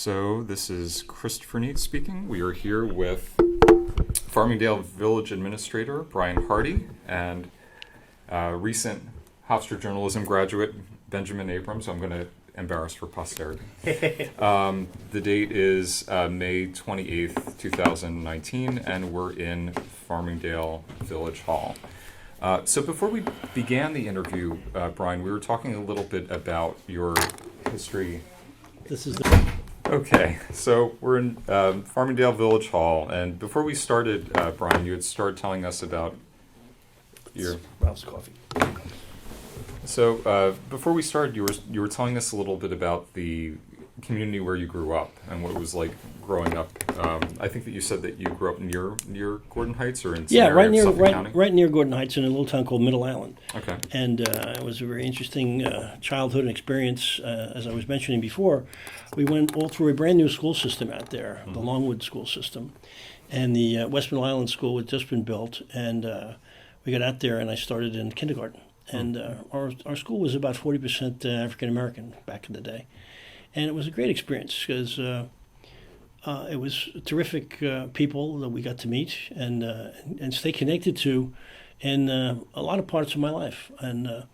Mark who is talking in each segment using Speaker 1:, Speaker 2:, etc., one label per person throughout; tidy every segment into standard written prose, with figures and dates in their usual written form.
Speaker 1: So this is Christopher Neat speaking. We are here with Farmingdale Village Administrator Brian Hardy and recent Hofstra journalism graduate Benjamin Abrams. I'm going to embarrass for posterity. The date is May 28th, 2019, and we're in Farmingdale Village Hall. So before we began the interview, Brian, we were talking a little bit about your history.
Speaker 2: This is the...
Speaker 1: Okay, so we're in Farmingdale Village Hall, and before we started, Brian, you had started telling us about your...
Speaker 2: Ralph's Coffee.
Speaker 1: So before we started, you were telling us a little bit about the community where you grew up and what it was like growing up. I think that you said that you grew up near Gordon Heights or in some area of Suffolk County?
Speaker 2: right near Gordon Heights in a little town called Middle Island.
Speaker 1: Okay.
Speaker 2: And it was a very interesting childhood and experience. As I was mentioning before, we went all through a brand new school system out there, the Longwood school system. And the West Middle Island school had just been built, and we got out there and I started in kindergarten. And our school was about 40% African American back in the day. And it was a great experience because it was terrific people that we got to meet and stay connected to in a lot of parts of my life. And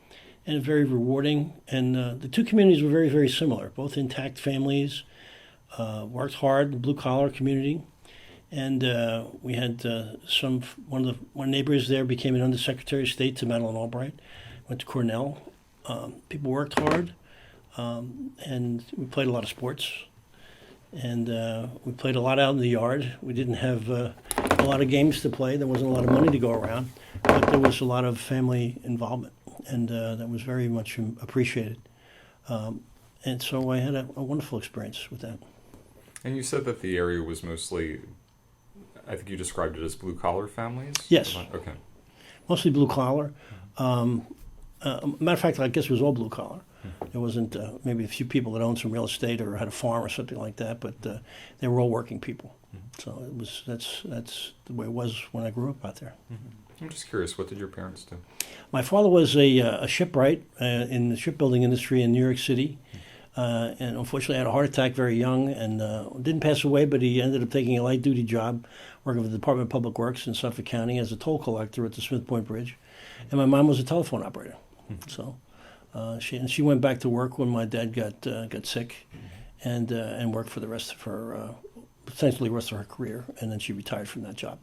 Speaker 2: very rewarding. And the two communities were very, very similar, both intact families, worked hard, blue-collar community. And we had one of the neighbors there became an undersecretary of state to Madeleine Albright, went to Cornell. People worked hard. And we played a lot of sports, and we played a lot out in the yard. We didn't have a lot of games to play. There wasn't a lot of money to go around, but there was a lot of family involvement, and that was very much appreciated. And so I had a wonderful experience with that.
Speaker 1: And you said that the area was mostly, I think you described it as blue-collar families?
Speaker 2: Yes.
Speaker 1: Okay.
Speaker 2: Mostly blue-collar. Matter of fact, I guess it was all blue-collar. There wasn't maybe a few people that owned some real estate or had a farm or something like that, but they were all working people. So that's the way it was when I grew up out there.
Speaker 1: I'm just curious, what did your parents do?
Speaker 2: My father was a shipwright in the shipbuilding industry in New York City, and unfortunately had a heart attack very young and didn't pass away, but he ended up taking a light-duty job working for the Department of Public Works in Suffolk County as a toll collector at the Smith Point Bridge. And my mom was a telephone operator. So she went back to work when my dad got sick, and worked for the rest of her, essentially the rest of her career, and then she retired from that job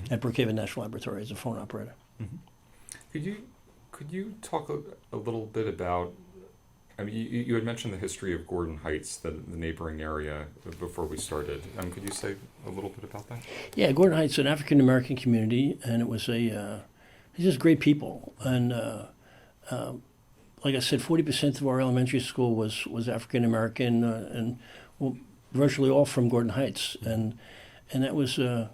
Speaker 2: at Brookhaven National Laboratory as a phone operator.
Speaker 1: Could you talk a little bit about? I mean, you had mentioned the history of Gordon Heights, the neighboring area, before we started. Could you say a little bit about that?
Speaker 2: Yeah, Gordon Heights is an African American community, and it was it's just great people. And like I said, 40% of our elementary school was African American, and virtually all from Gordon Heights. And that was the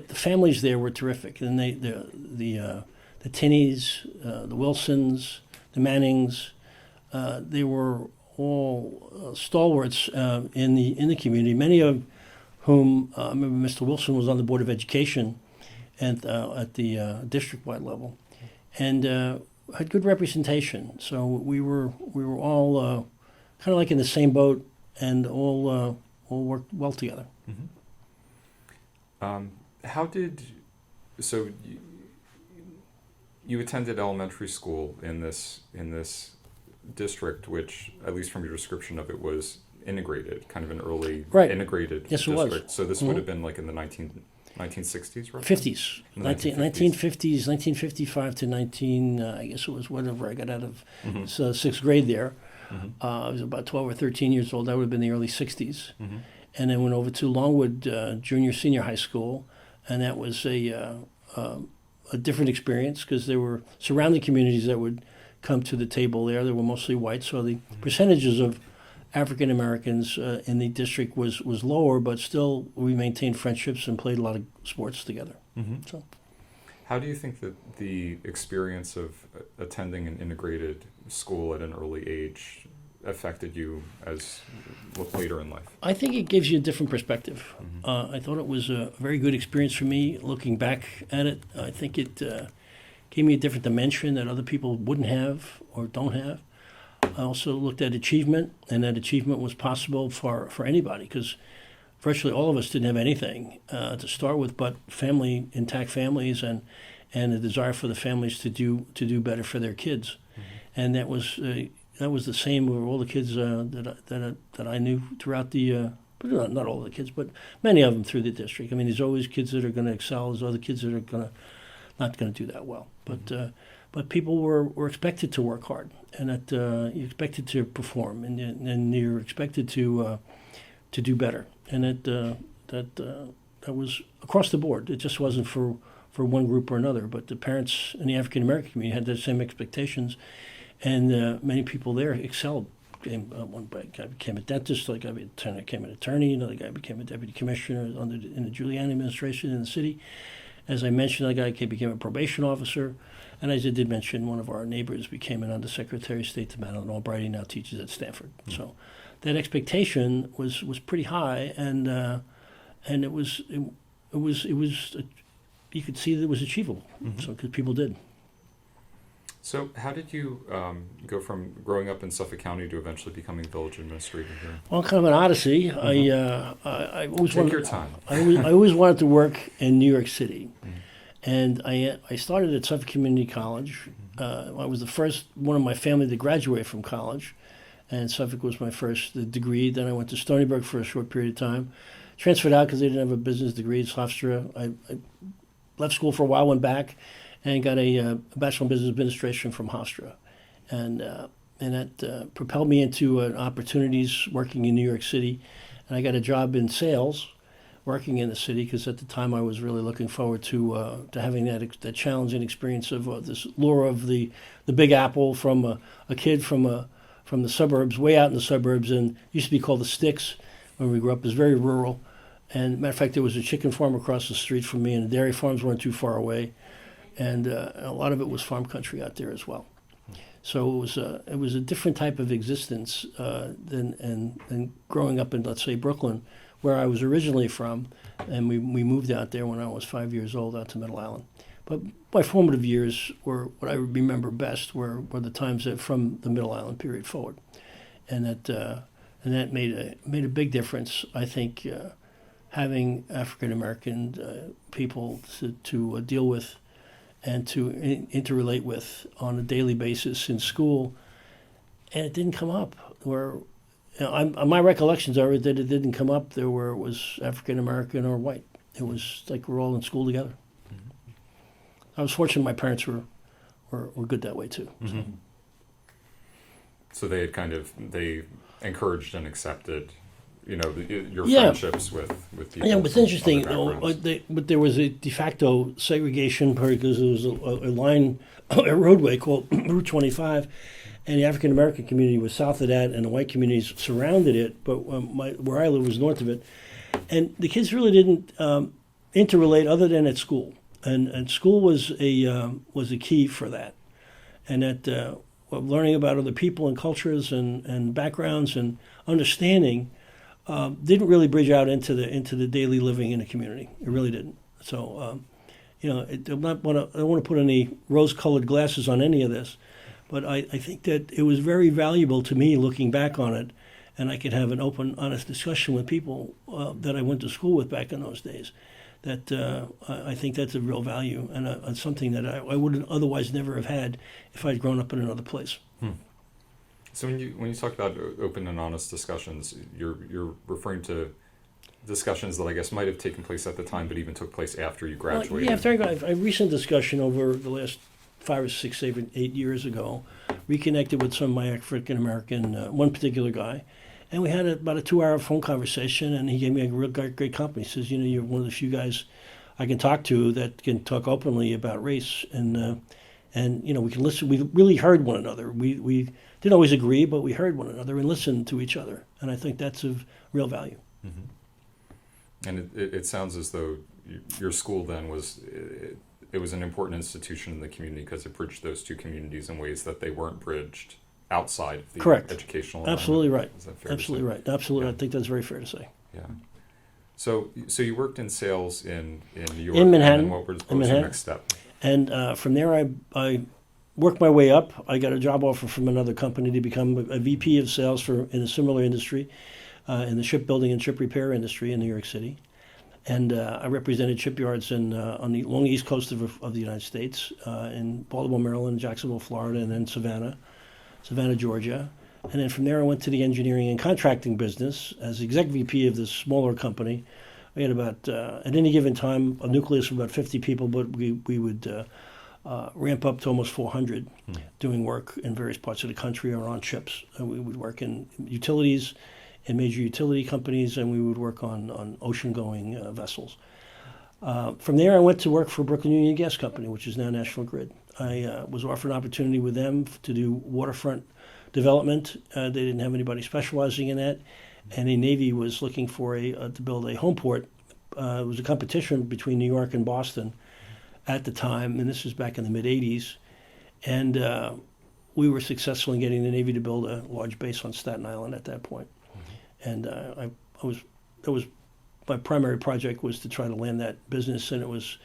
Speaker 2: families there were terrific. And the Tinneys, the Wilsons, the Mannings. They were all stalwarts in the community. Many of whom I remember Mr. Wilson was on the Board of Education at the district-wide level, and had good representation. So we were all kind of like in the same boat, and all worked well together.
Speaker 1: So you attended elementary school in this district, which, at least from your description of it, was integrated, kind of an early integrated district.
Speaker 2: Yes, it was.
Speaker 1: So this would have been like in the 1960s, right?
Speaker 2: 50s, 1950s, 1955 to I guess it was whenever I got out of sixth grade there. I was about 12 or 13 years old. That would have been the early 60s. And then went over to Longwood Senior High School, and that was a different experience because there were surrounding communities that would come to the table there. They were mostly white, so the percentages of African Americans in the district was lower, but still we maintained friendships and played a lot of sports together. So,
Speaker 1: how do you think that the experience of attending an integrated school at an early age affected you as later in life?
Speaker 2: I think it gives you a different perspective. I thought it was a very good experience for me looking back at it. I think it gave me a different dimension that other people wouldn't have or don't have. I also looked at achievement, and that achievement was possible for anybody because virtually all of us didn't have anything to start with, but intact families, and a desire for the families to do better for their kids, and that was the same with all the kids that I knew throughout the. Not all the kids, but many of them through the district. I mean, there's always kids that are going to excel. There's other kids that are not going to do that well. But people were expected to work hard, and that you're expected to perform, and you're expected to do better, and that was across the board. It just wasn't for one group or another, but the parents in the African American community had the same expectations, and many people there excelled. One guy became a dentist, another guy became an attorney, another guy became a deputy commissioner in the Giuliani administration in the city. As I mentioned, another guy became a probation officer. And as I did mention, one of our neighbors became an undersecretary of state to Madeleine Albright, now teaches at Stanford. Mm-hmm. So that expectation was pretty high, and it was you could see that it was achievable. Mm-hmm. So because people did.
Speaker 1: So how did you go from growing up in Suffolk County to eventually becoming village administrator here?
Speaker 2: Well, kind of an odyssey. Mm-hmm. I always
Speaker 1: Take your time.
Speaker 2: I always wanted to work in New York City, and I started at Suffolk Community College. I was the first one of my family to graduate from college, and Suffolk was my first degree. Then I went to Stony Brook for a short period of time, transferred out because they didn't have a business degree at Hofstra. I left school for a while, went back, and got a Bachelor in Business Administration from Hofstra. And that propelled me into opportunities working in New York City. And I got a job in sales, working in the city, because at the time I was really looking forward to having that challenging experience of this lure of the Big Apple from a kid from the suburbs, way out in the suburbs, and used to be called the Sticks when we grew up. It was very rural. And matter of fact, there was a chicken farm across the street from me, and the dairy farms weren't too far away. And a lot of it was farm country out there as well. So it was a different type of existence than growing up in, let's say, Brooklyn, where I was originally from, and we moved out there when I was 5 years old out to Middle Island. But my formative years were what I remember best were the times from the Middle Island period forward, and that made a big difference. I think having African American people to deal with and to interrelate with on a daily basis in school, and it didn't come up. My recollections are that it didn't come up there where it was African American or white. It was like we're all in school together. Mm-hmm. I was fortunate my parents were good that way too.
Speaker 1: Mm-hmm. So they had they encouraged and accepted, your friendships with people.
Speaker 2: Yeah, what's interesting, but there was a de facto segregation because there was a roadway called Route 25, and the African American community was south of that, and the white communities surrounded it. But where I live was north of it, and the kids really didn't interrelate other than at school, and school was a key for that, and that learning about other people and cultures and backgrounds and understanding. Didn't really bridge out into the daily living in the community. It really didn't. So, I don't want to put any rose-colored glasses on any of this, but I think that it was very valuable to me looking back on it, and I could have an open, honest discussion with people that I went to school with back in those days. That I think that's a real value and something that I would otherwise never have had if I'd grown up in another place.
Speaker 1: So when you talk about open and honest discussions, you're referring to discussions that I guess might have taken place at the time, but even took place after you graduated.
Speaker 2: Well, yeah, after I got a recent discussion over the last 5 or 6, 7, 8 years ago, reconnected with some of my African American, one particular guy, and we had about a 2-hour phone conversation, and he gave me a real great compliment. He says, you're one of the few guys I can talk to that can talk openly about race, and we can listen. We really heard one another. We didn't always agree, but we heard one another and listened to each other, and I think that's of real value.
Speaker 1: Mm-hmm. And it sounds as though your school then was an important institution in the community because it bridged those two communities in ways that they weren't bridged outside of the
Speaker 2: Correct.
Speaker 1: Educational
Speaker 2: Absolutely right.
Speaker 1: Is that fair
Speaker 2: Absolutely
Speaker 1: to say?
Speaker 2: right. Absolutely,
Speaker 1: Yeah.
Speaker 2: I think that's very fair to say.
Speaker 1: Yeah. So you worked in sales in New York.
Speaker 2: In Manhattan.
Speaker 1: And then what was your next step?
Speaker 2: And from there, I worked my way up. I got a job offer from another company to become a VP of sales in a similar industry, in the shipbuilding and ship repair industry in New York City. And I represented shipyards along the east coast of the United States, in Baltimore, Maryland, Jacksonville, Florida, and then Savannah, Georgia. And then from there, I went to the engineering and contracting business as exec VP of this smaller company. We had about, at any given time, a nucleus of about 50 people, but we would ramp up to almost 400 doing work in various parts of the country or on ships. We would work in utilities, in major utility companies, and we would work on ocean-going vessels. From there, I went to work for Brooklyn Union Gas Company, which is now National Grid. I was offered an opportunity with them to do waterfront development. They didn't have anybody specializing in that, and the Navy was looking for to build a home port. It was a competition between New York and Boston at the time, and this was back in the mid-'80s. And we were successful in getting the Navy to build a large base on Staten Island at that point. And that was my primary project, was to try to land that business, and it was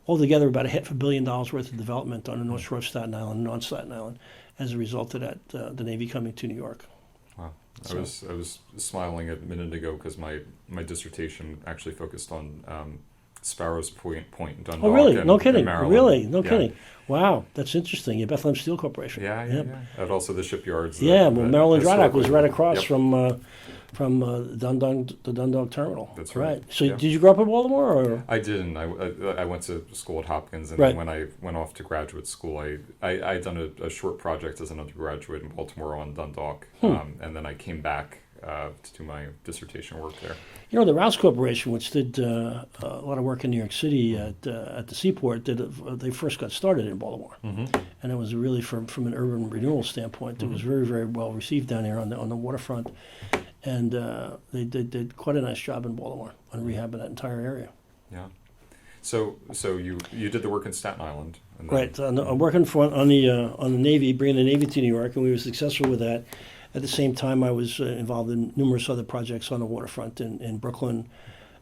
Speaker 2: altogether about $500 million worth of development on the North Shore of Staten Island and on Staten Island as a result of that, the Navy coming to New York.
Speaker 1: Wow. I was smiling a minute ago because my dissertation actually focused on Sparrows Point in Dundalk.
Speaker 2: Oh, really?
Speaker 1: And,
Speaker 2: no kidding.
Speaker 1: and Maryland.
Speaker 2: Really? No
Speaker 1: Yeah.
Speaker 2: kidding. Wow, that's interesting. Yeah, Bethlehem Steel Corporation.
Speaker 1: Yeah. And also the shipyards.
Speaker 2: Yeah, well, Maryland Dry Dock was right across
Speaker 1: Yep.
Speaker 2: from the Dundalk terminal.
Speaker 1: That's right.
Speaker 2: So
Speaker 1: Yeah.
Speaker 2: did you grow up in Baltimore? Or?
Speaker 1: I didn't. I went to school at Hopkins, and
Speaker 2: Right.
Speaker 1: then when I went off to graduate school, I had done a short project as an undergraduate in Baltimore on Dundalk, and then I came back to do my dissertation work there.
Speaker 2: You know, the Rouse Corporation, which did a lot of work in New York City at the seaport, they first got started in Baltimore, and it was really from an urban renewal standpoint. It was very, very well received down there on the waterfront, and they did quite a nice job in Baltimore on rehabbing that entire area.
Speaker 1: Yeah. So you did the work in Staten Island, and then,
Speaker 2: Right. I'm working on the Navy, bringing the Navy to New York, and we were successful with that. At the same time, I was involved in numerous other projects on the waterfront in Brooklyn,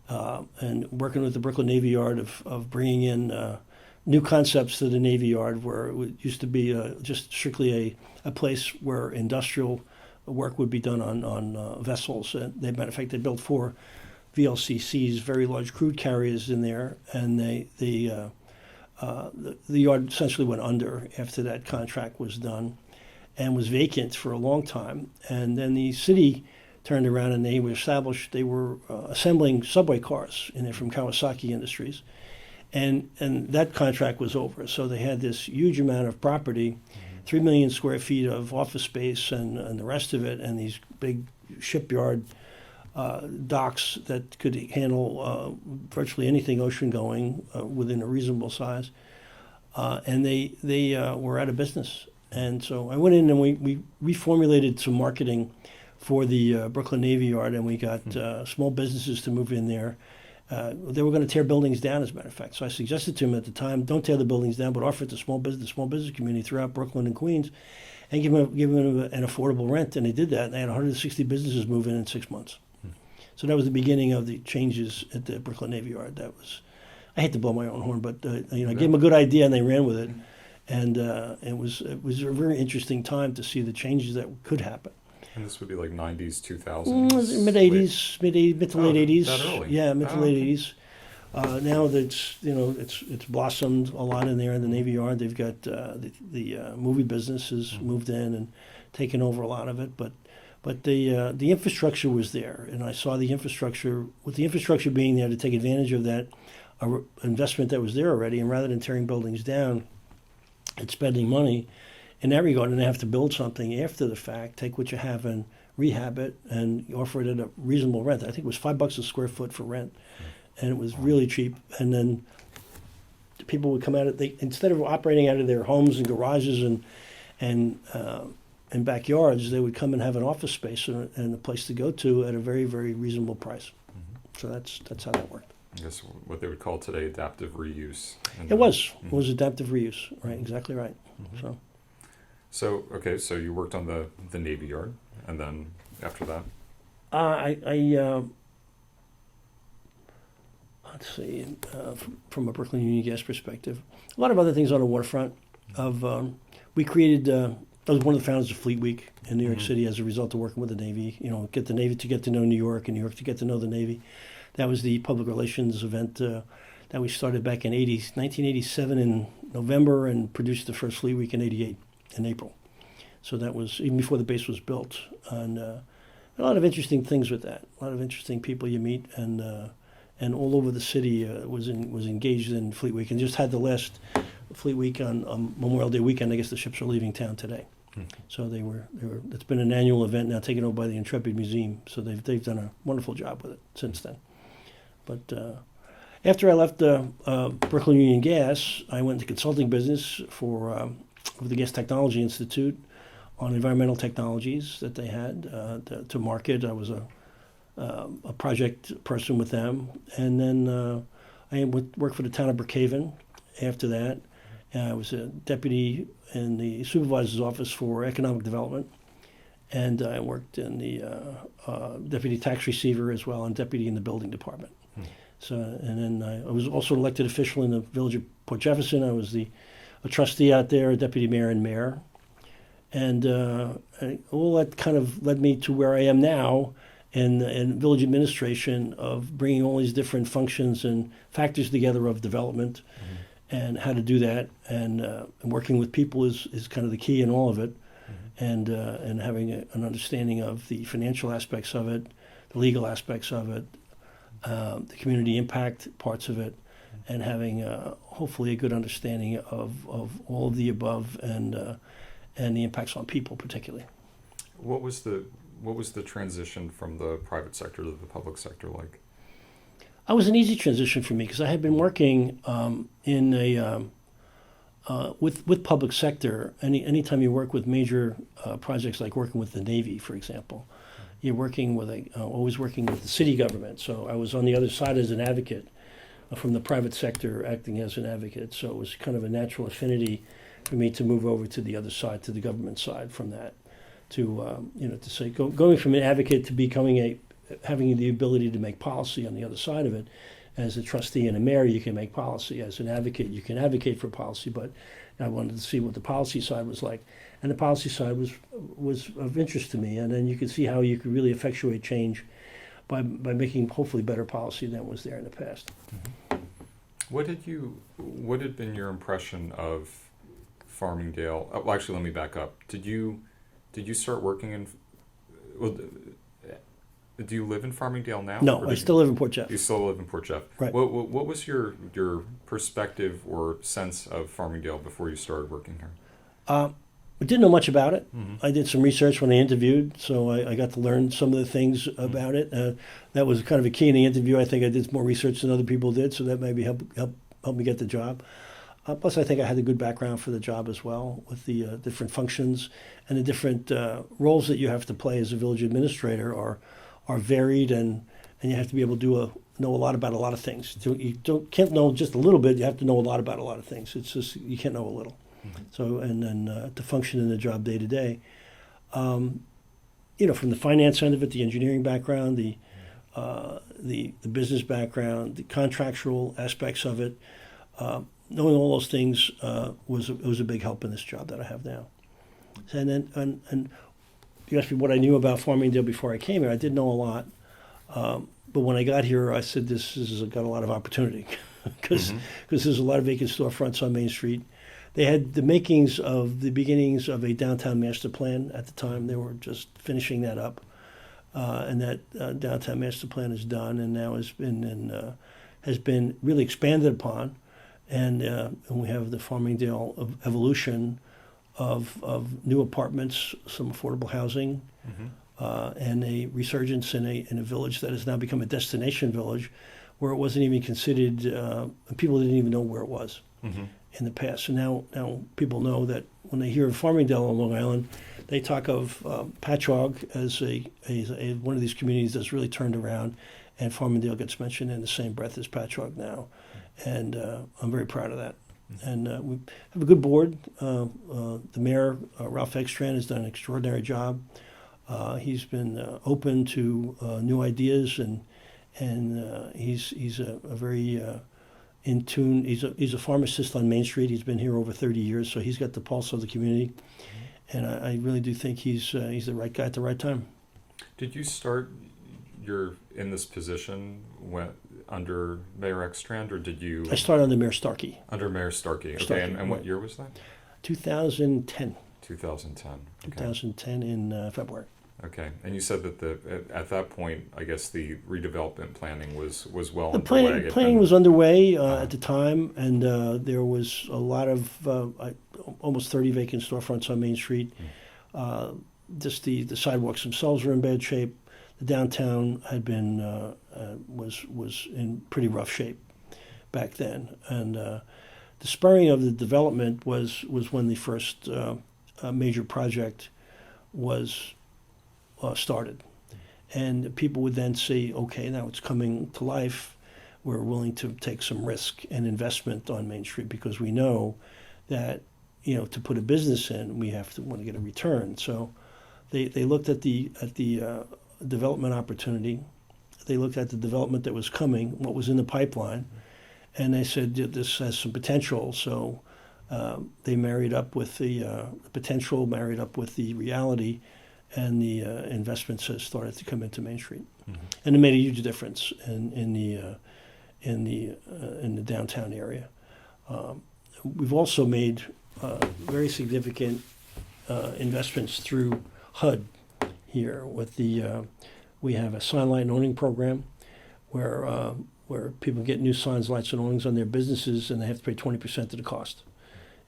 Speaker 2: and working with the Brooklyn Navy Yard of bringing in new concepts to the Navy Yard, where it used to be just strictly a place where industrial work would be done on vessels. Matter of fact, they built 4 VLCCs, very large crude carriers in there, and the yard essentially went under after that contract was done, and was vacant for a long time. And then the city turned around and they were assembling subway cars in there from Kawasaki Industries, and that contract was over. So they had this huge amount of property, 3 million square feet of office space and the rest of it, and these big shipyard docks that could handle virtually anything ocean going within a reasonable size. And they were out of business. And so I went in and we reformulated some marketing for the Brooklyn Navy Yard, and we got small businesses to move in there. They were going to tear buildings down, as a matter of fact. So I suggested to them at the time, don't tear the buildings down, but offer it to the small business community throughout Brooklyn and Queens, and give them an affordable rent. And they did that. And they had 160 businesses move in 6 months. So that was the beginning of the changes at the Brooklyn Navy Yard. I hate to blow my own horn, but I gave them a good idea and they ran with it. And it was a very interesting time to see the changes that could happen.
Speaker 1: And this would be like 90s, 2000s?
Speaker 2: Mid-'80s, mid to late 80s.
Speaker 1: That early?
Speaker 2: Yeah, mid to late
Speaker 1: okay.
Speaker 2: 80s. Now that's it's blossomed a lot in there in the Navy Yard. They've got the movie business has moved in and taken over a lot of it, but the infrastructure was there, and I saw the infrastructure, with the infrastructure being there to take advantage of that investment that was there already, and rather than tearing buildings down and spending money in that regard, and they have to build something after the fact, take what you have and rehab it and offer it at a reasonable rent. I think it was $5 a square foot for rent, and it was really cheap. And then people would come out instead of operating out of their homes and garages and backyards, they would come and have an office space and a place to go to at a very, very reasonable price. So that's how that worked.
Speaker 1: I guess what they would call today adaptive reuse.
Speaker 2: It was adaptive reuse, right? Exactly right.
Speaker 1: So you worked on the Navy Yard, and then after that?
Speaker 2: Let's see, from a Brooklyn Union Gas perspective, a lot of other things on the waterfront. of we created. I was one of the founders of Fleet Week in New York City as a result of working with the Navy. You know, get the Navy to get to know New York, and New York to get to know the Navy. That was the public relations event that we started back in 1987 in November, and produced the first Fleet Week in '88 in April. So that was even before the base was built, and a lot of interesting things with that. A lot of interesting people you meet, and all over the city was engaged in Fleet Week, and just had the last Fleet Week on Memorial Day weekend. I guess the ships are leaving town today, so they were. It's been an annual event now, taken over by the Intrepid Museum. So they've done a wonderful job with it since then. But after I left Brooklyn Union Gas, I went into consulting business for the Gas Technology Institute on environmental technologies that they had to market. I was a project person with them, and then I worked for the town of Brookhaven. After that, I was a deputy in the supervisor's office for economic development, and I worked in the deputy tax receiver as well, and deputy in the building department. So, and then I was also elected official in the village of Port Jefferson. I was a trustee out there, a deputy mayor and mayor. And all that kind of led me to where I am now in village administration, of bringing all these different functions and factors together of development, and how to do that. And working with people is kind of the key in all of it. And having an understanding of the financial aspects of it, the legal aspects of it, the community impact parts of it, and having hopefully a good understanding of all of the above, and the impacts on people particularly.
Speaker 1: What was the transition from the private sector to the public sector like?
Speaker 2: It was an easy transition for me because I had been working in a with public sector. Anytime you work with major projects, like working with the Navy, for example, you're working with always working with the city government. So I was on the other side as an advocate from the private sector, acting as an advocate. So it was kind of a natural affinity for me to move over to the other side, to the government side, from that, to to say going from an advocate to becoming having the ability to make policy on the other side of it. As a trustee and a mayor, you can make policy. As an advocate, you can advocate for policy. But I wanted to see what the policy side was like, and the policy side was of interest to me. And then you could see how you could really effectuate change by making hopefully better policy than was there in the past.
Speaker 1: What had been your impression of Farmingdale? Well, actually, let me back up. Did you start working in? Well, do you live in Farmingdale now?
Speaker 2: No, I still live in Port Jeff.
Speaker 1: You still live in Port Jeff.
Speaker 2: Right.
Speaker 1: What was your perspective or sense of Farmingdale before you started working here?
Speaker 2: I didn't know much about it. I did some research when I interviewed, so I got to learn some of the things about it. That was kind of a key in the interview. I think I did more research than other people did, so that maybe helped me get the job. Plus, I think I had a good background for the job as well, with the different functions and the different roles that you have to play as a village administrator are varied, and you have to be able to know a lot about a lot of things. You can't know just a little bit. You have to know a lot about a lot of things. It's just you can't know a little. So, and then to function in the job day to day, from the finance end of it, the engineering background, the business background, the contractual aspects of it, knowing all those things was a big help in this job that I have now. And then and you asked me what I knew about Farmingdale before I came here. I did know a lot, but when I got here, I said this has got a lot of opportunity because there's a lot of vacant storefronts on Main Street. They had the makings of the beginnings of a downtown master plan at the time. They were just finishing that up, and that downtown master plan is done and now has been really expanded upon, and we have the Farmingdale evolution of new apartments, some affordable housing, and a resurgence in a village that has now become a destination village, where it wasn't even considered. People didn't even know where it was in the past. So now people know that when they hear of Farmingdale on Long Island, they talk of Patchogue as one of these communities that's really turned around, and Farmingdale gets mentioned in the same breath as Patchogue now, and I'm very proud of that. And we have a good board. The mayor, Ralph Ekstrand, has done an extraordinary job. He's been open to new ideas, and he's a very in tune. He's a pharmacist on Main Street. He's been here over 30 years, so he's got the pulse of the community. And I really do think he's the right guy at the right time.
Speaker 1: Did you start in this position under Mayor Ekstrand, or did you?
Speaker 2: I started under Mayor Starkey.
Speaker 1: Under Mayor Starkey. Okay,
Speaker 2: Starkey,
Speaker 1: and what year was that?
Speaker 2: 2010.
Speaker 1: 2010. Okay.
Speaker 2: 2010 in February.
Speaker 1: Okay, and you said that at that point, I guess the redevelopment planning was well
Speaker 2: The
Speaker 1: underway.
Speaker 2: planning was underway at the time, and there was a lot of almost 30 vacant storefronts on Main Street. Just the sidewalks themselves were in bad shape. The downtown had been was in pretty rough shape back then, and the spurring of the development was when the first major project was started. And people would then say, okay, now it's coming to life. We're willing to take some risk and investment on Main Street because we know that, to put a business in, we want to get a return. So they looked at the development opportunity. They looked at the development that was coming, what was in the pipeline, and they said this has some potential. So they married up with the potential, married up with the reality, and the investments has started to come into Main Street, and it made a huge difference in the downtown area. We've also made very significant investments through HUD here. We have a sign light and awning program where people get new signs, lights, and awnings on their businesses, and they have to pay 20% of the cost,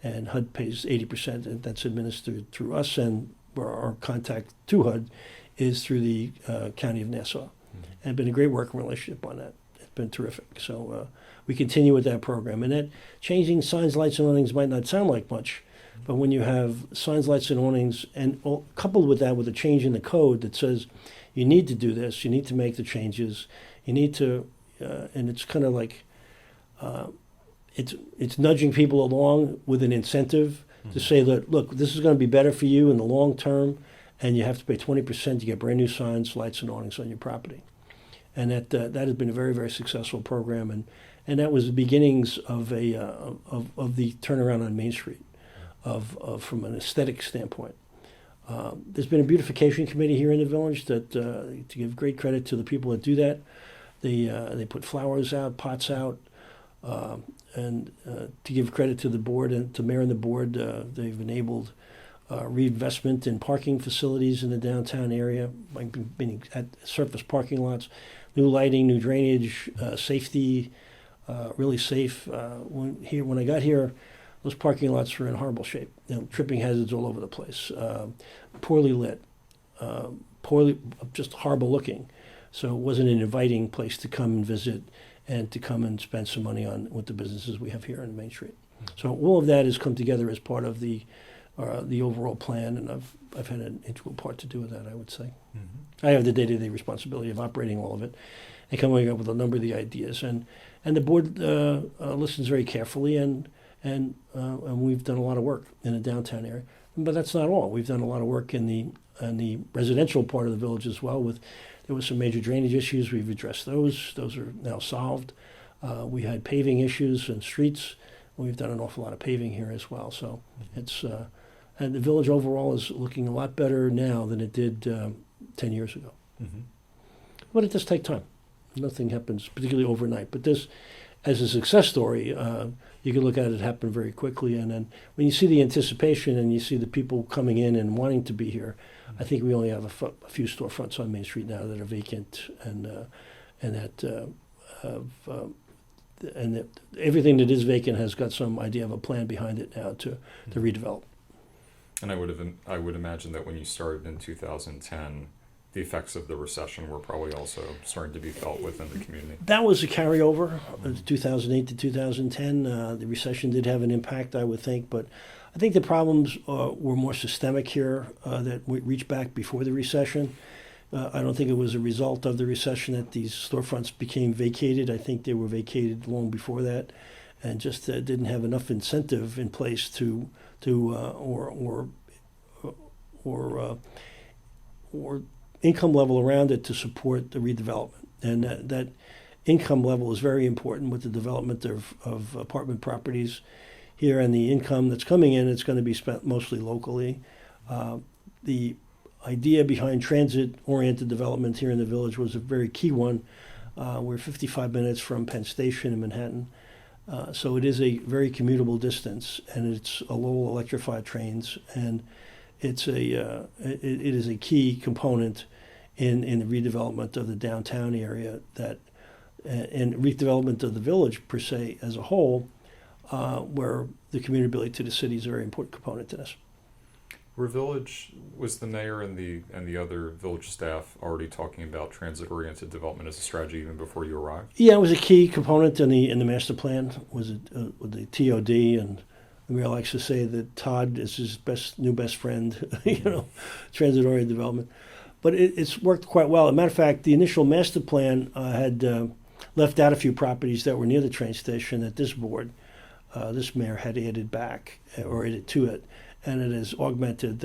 Speaker 2: and HUD pays 80%, and that's administered through us, and our contact to HUD is through the County of Nassau. And it's been a great working relationship on that. It's been terrific. So we continue with that program. And that changing signs, lights, and awnings might not sound like much, but when you have signs, lights, and awnings, and coupled with that with a change in the code that says you need to do this, you need to make the changes, you need to, and it's kind of like, it's nudging people along with an incentive to say that, look, this is going to be better for you in the long term, and you have to pay 20% to get brand new signs, lights, and awnings on your property. And that has been a very, very successful program, and that was the beginnings of the turnaround on Main Street, from an aesthetic standpoint. There's been a beautification committee here in the village that, to give great credit to the people that do that, they put flowers out, pots out. And to give credit to the board and to Mayor and the board, they've enabled reinvestment in parking facilities in the downtown area, meaning at surface parking lots, new lighting, new drainage, safety, really safe. When I got here, those parking lots were in horrible shape. Tripping hazards all over the place, poorly lit, just horrible looking. So it wasn't an inviting place to come and visit and to come and spend some money on with the businesses we have here on Main Street. So all of that has come together as part of the overall plan, and I've had an integral part to do with that, I would say. I have the day-to-day responsibility of operating all of it and coming up with a number of the ideas. And the board listens very carefully, and we've done a lot of work in the downtown area. But that's not all. We've done a lot of work in the residential part of the village as well. There was some major drainage issues. We've addressed those. Those are now solved. We had paving issues and streets. We've done an awful lot of paving here as well. So it's and the village overall is looking a lot better now than it did 10 years ago. But it does take time. Nothing happens particularly overnight. But this, as a success story, you can look at it happen very quickly. And then when you see the anticipation and you see the people coming in and wanting to be here, I think we only have a few storefronts on Main Street now that are vacant, and that everything that is vacant has got some idea of a plan behind it now to redevelop.
Speaker 1: And I would imagine that when you started in 2010, the effects of the recession were probably also starting to be felt within the community.
Speaker 2: That was a carryover, 2008 to 2010. The recession did have an impact, I would think, but I think the problems were more systemic here that reached back before the recession. I don't think it was a result of the recession that these storefronts became vacated. I think they were vacated long before that, and just didn't have enough incentive in place or income level around it to support the redevelopment. And that income level is very important with the development of apartment properties here, and the income that's coming in, it's going to be spent mostly locally. The idea behind transit-oriented development here in the village was a very key one. We're 55 minutes from Penn Station in Manhattan, so it is a very commutable distance, and it's a Lowell electrified trains, and it is a key component in the redevelopment of the downtown area, that and redevelopment of the village per se as a whole, where the commutability to the city is a very important component to this.
Speaker 1: Was the mayor and the other village staff already talking about transit-oriented development as a strategy even before you arrived?
Speaker 2: Yeah, it was a key component in the master plan. Was it with the TOD, and the mayor likes to say that Todd is his new best friend. Transit-oriented development, but it's worked quite well. As a matter of fact, the initial master plan had left out a few properties that were near the train station that this mayor had added back or added to it. And it has augmented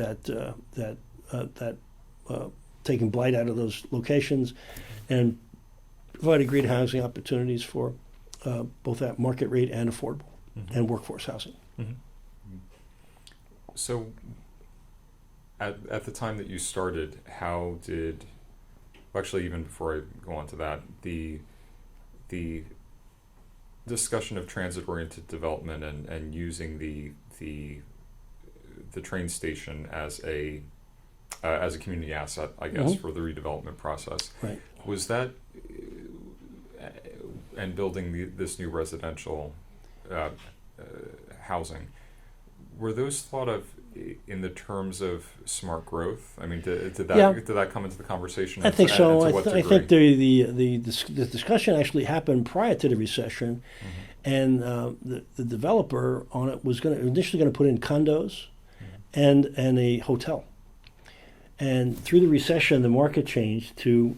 Speaker 2: taking blight out of those locations, and provided great housing opportunities for both at market rate and affordable, and workforce housing.
Speaker 1: Mm-hmm. So, at the time that you started, actually, even before I go on to that, the discussion of transit-oriented development and using the train station as a community asset, I guess, for the redevelopment process.
Speaker 2: Right.
Speaker 1: Was that and building this new residential housing, were those thought of in the terms of smart growth? I mean, did that come into the conversation?
Speaker 2: I think so.
Speaker 1: And to what
Speaker 2: I think the discussion actually happened prior to the recession, and the developer on it was initially going to put in condos and a hotel. And through the recession, the market changed to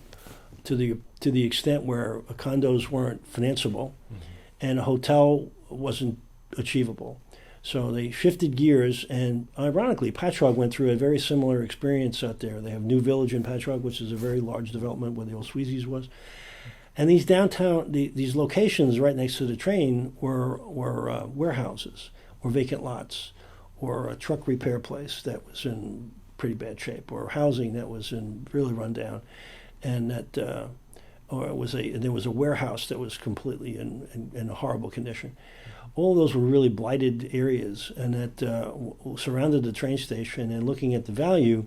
Speaker 2: the extent where condos weren't financeable, and a hotel wasn't achievable. So they shifted gears, and ironically, Patchogue went through a very similar experience out there. They have New Village in Patchogue, which is a very large development where the old Sweezy's was. And these downtown, these locations right next to the train were warehouses or vacant lots, or a truck repair place that was in pretty bad shape, or housing that was in really run down, and there was a warehouse that was completely in a horrible condition. All of those were really blighted areas, and that surrounded the train station. And looking at the value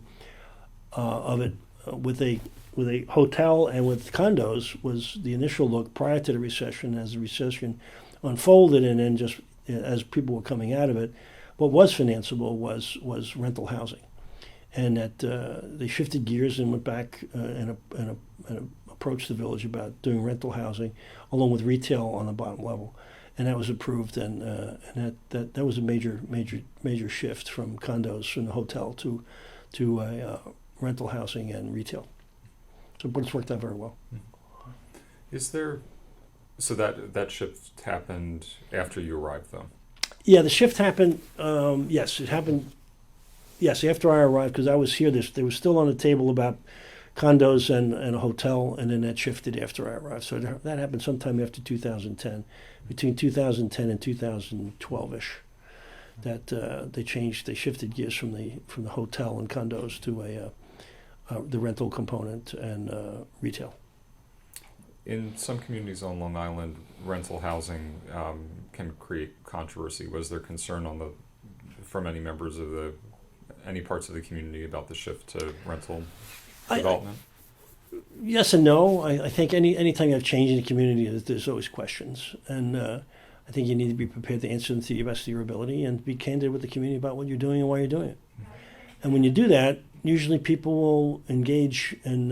Speaker 2: of it with a hotel and with condos was the initial look prior to the recession. As the recession unfolded, and then just as people were coming out of it, what was financeable was rental housing, and that they shifted gears and went back and approached the village about doing rental housing along with retail on the bottom level, and that was approved, and that was a major shift from condos from the hotel to rental housing and retail. So, but it's worked out very well.
Speaker 1: So that shift happened after you arrived, though?
Speaker 2: Yeah, the shift happened. Yes, it happened. Yes, after I arrived, because I was here. They were still on the table about condos and a hotel, and then that shifted after I arrived. So that happened sometime after 2010, between 2010 and 2012ish. That they shifted gears from the hotel and condos to the rental component and retail.
Speaker 1: In some communities on Long Island, rental housing can create controversy. Was there concern from any members of any parts of the community about the shift to rental development?
Speaker 2: Yes and no. I think anytime you have change in the community, there's always questions, and I think you need to be prepared to answer them to the best of your ability and be candid with the community about what you're doing and why you're doing it. And when you do that, usually people will engage, and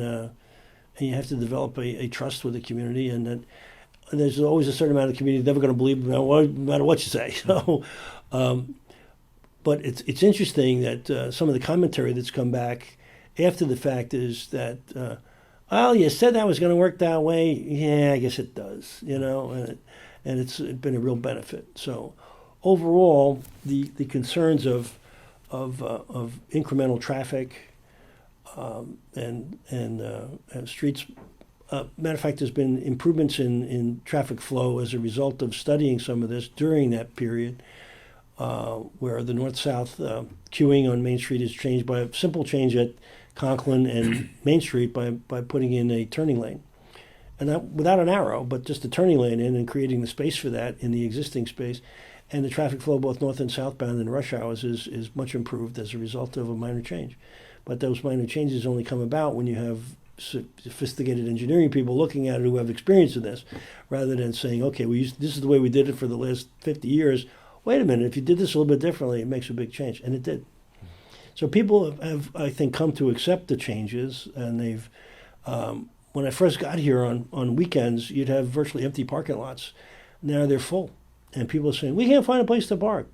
Speaker 2: you have to develop a trust with the community, and that there's always a certain amount of the community never going to believe no matter what you say. So, but it's interesting that some of the commentary that's come back after the fact is that, well, you said that was going to work that way. Yeah, I guess it does, and it's been a real benefit. So overall, the concerns of incremental traffic and streets matter of fact, there's been improvements in traffic flow as a result of studying some of this during that period, where the north-south queuing on Main Street is changed by a simple change at Conklin and Main Street by putting in a turning lane. And that, without an arrow, but just a turning lane in and creating the space for that in the existing space. And the traffic flow both north and southbound in rush hours is much improved as a result of a minor change. But those minor changes only come about when you have sophisticated engineering people looking at it who have experience in this, rather than saying, okay, this is the way we did it for the last 50 years. Wait a minute, if you did this a little bit differently, it makes a big change. And it did. So people have, I think, come to accept the changes, and they've, when I first got here on weekends, you'd have virtually empty parking lots. Now they're full, and people are saying, we can't find a place to park.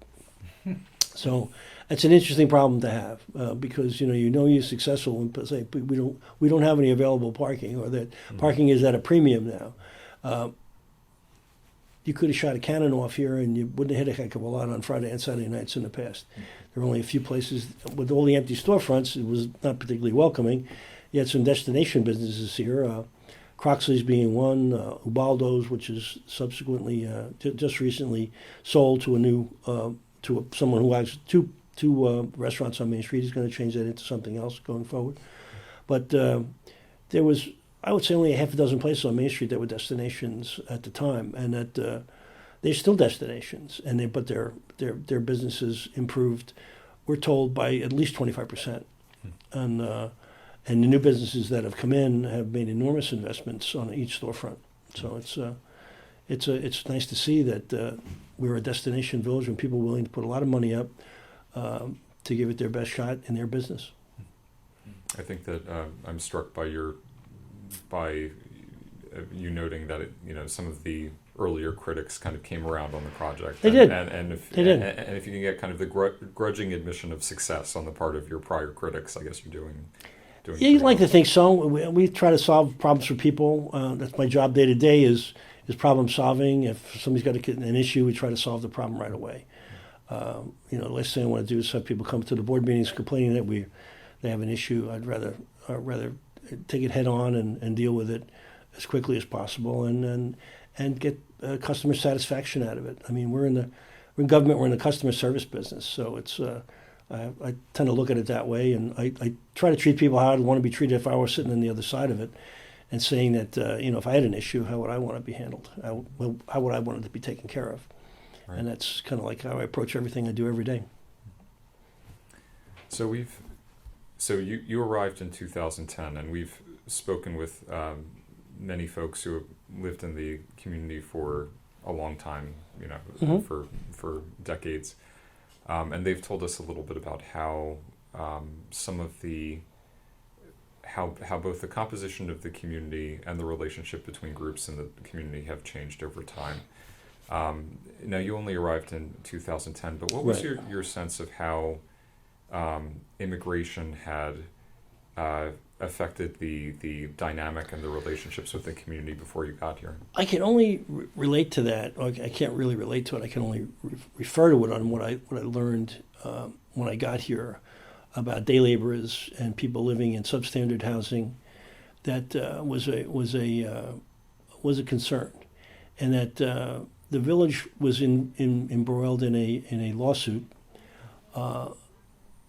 Speaker 2: So that's an interesting problem to have, because you're successful when say we don't have any available parking, or that parking is at a premium now. You could have shot a cannon off here, and you wouldn't have hit a heck of a lot on Friday and Saturday nights in the past. There were only a few places with all the empty storefronts. It was not particularly welcoming. You had some destination businesses here, Croxley's being one, Ubaldo's, which is subsequently just recently sold to a new someone who has two restaurants on Main Street. He's going to change that into something else going forward. But there was, I would say, only a half a dozen places on Main Street that were destinations at the time, and that they're still destinations, and but their businesses improved, we're told, by at least 25%. And the new businesses that have come in have made enormous investments on each storefront. So it's nice to see that we're a destination village, and people are willing to put a lot of money up to give it their best shot in their business.
Speaker 1: I think that I'm struck by you noting that some of the earlier critics kind of came around on the project.
Speaker 2: They did.
Speaker 1: And if you can get kind of the grudging admission of success on the part of your prior critics, I guess you're doing.
Speaker 2: Yeah, you'd like to think so. We try to solve problems for people. That's my job day to day is problem solving. If somebody's got an issue, we try to solve the problem right away. The last thing I want to do is have people come to the board meetings complaining that they have an issue. I'd rather take it head on and deal with it as quickly as possible and get customer satisfaction out of it. I mean, we're in government. We're in the customer service business, so it's. I tend to look at it that way, and I try to treat people how I'd want to be treated if I were sitting on the other side of it, and saying that if I had an issue, how would I want to be handled? How would I want it to be taken care of? Right. And that's kind of like how I approach everything I do every day.
Speaker 1: So you arrived in 2010, and we've spoken with many folks who have lived in the community for a long time, for decades. And they've told us a little bit about how some of how both the composition of the community and the relationship between groups in the community have changed over time. Now, you only arrived in 2010, but what was your sense of how immigration had affected the dynamic and the relationships with the community before you got here?
Speaker 2: I can only relate to that. I can't really relate to it. I can only refer to it on what I learned when I got here about day laborers and people living in substandard housing. That was a concern, and that the village was embroiled in a lawsuit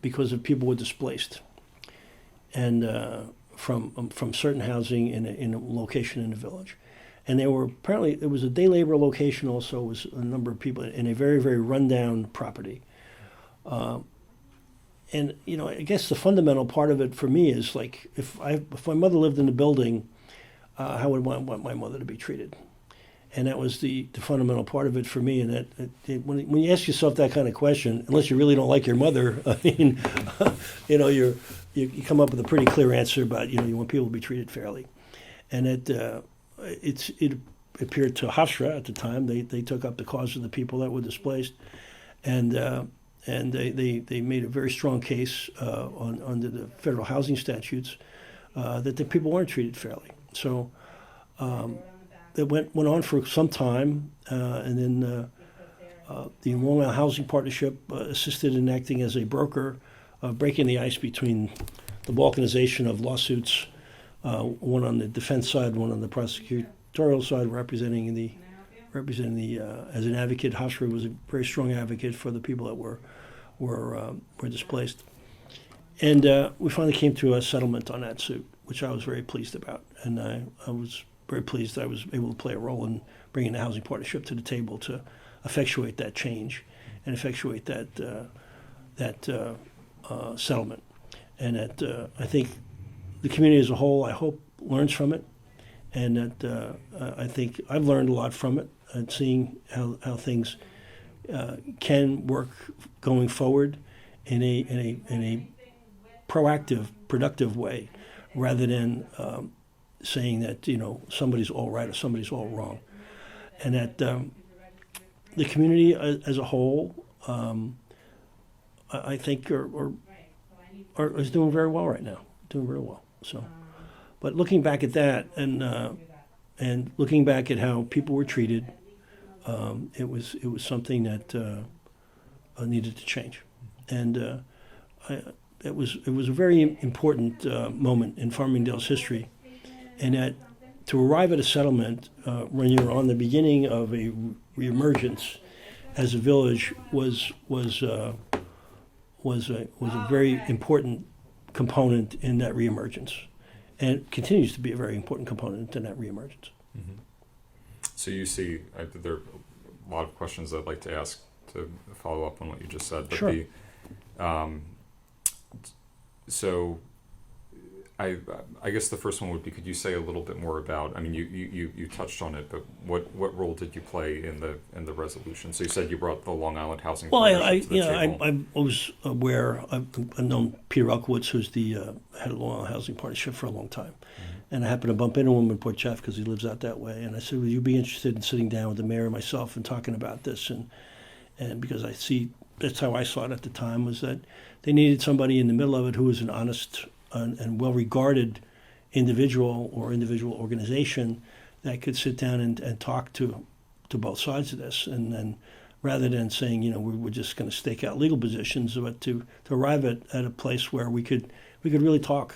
Speaker 2: because of people were displaced. And from certain housing in a location in the village, and there was a day labor location also. Was a number of people in a very, very rundown property, and I guess the fundamental part of it for me is like if my mother lived in the building, how would I want my mother to be treated? And that was the fundamental part of it for me. And that when you ask yourself that kind of question, unless you really don't like your mother, I mean, you come up with a pretty clear answer about you want people to be treated fairly. And it appeared to Hofstra at the time. They took up the cause of the people that were displaced, and they made a very strong case under the federal housing statutes that the people weren't treated fairly. So. It went on for some time, and then the Long Island Housing Partnership assisted in acting as a broker, breaking the ice between the balkanization of lawsuits one on the defense side, one on the prosecutorial side, representing the as an advocate. Hofstra was a very strong advocate for the people that were displaced, and we finally came to a settlement on that suit, which I was very pleased about, and I was very pleased that I was able to play a role in bringing the housing partnership to the table to effectuate that change and effectuate that settlement, and that I think the community as a whole, I hope, learns from it, and that I think I've learned a lot from it, and seeing how things can work going forward in a proactive, productive way, rather than saying that somebody's all right or somebody's all wrong, and that the community as a whole, I think, is doing very well right now, doing very well. So, but looking back at that and looking back at how people were treated, it was something that needed to change, and it was a very important moment in Farmingdale's history, and that to arrive at a settlement when you're on the beginning of a reemergence as a village was a very important component in that reemergence, and it continues to be a very important component in that reemergence.
Speaker 1: Mm-hmm. So you see, there are a lot of questions I'd like to ask to follow up on what you just said. But
Speaker 2: Sure.
Speaker 1: So I guess the first one would be, could you say a little bit more about, I mean, you touched on it, but what role did you play in the resolution? So you said you brought the Long Island Housing Partnership to the table.
Speaker 2: I was aware. I've known Peter Elkowitz, who's the head of the Long Island Housing Partnership, for a long time, and I happened to bump into him in Port Jeff because he lives out that way. And I said, "Would you be interested in sitting down with the mayor and myself and talking about this?" And because I see that's how I saw it at the time, was that they needed somebody in the middle of it who was an honest and well-regarded individual or individual organization that could sit down and talk to both sides of this, and then rather than saying we're just going to stake out legal positions, but to arrive at a place where we could really talk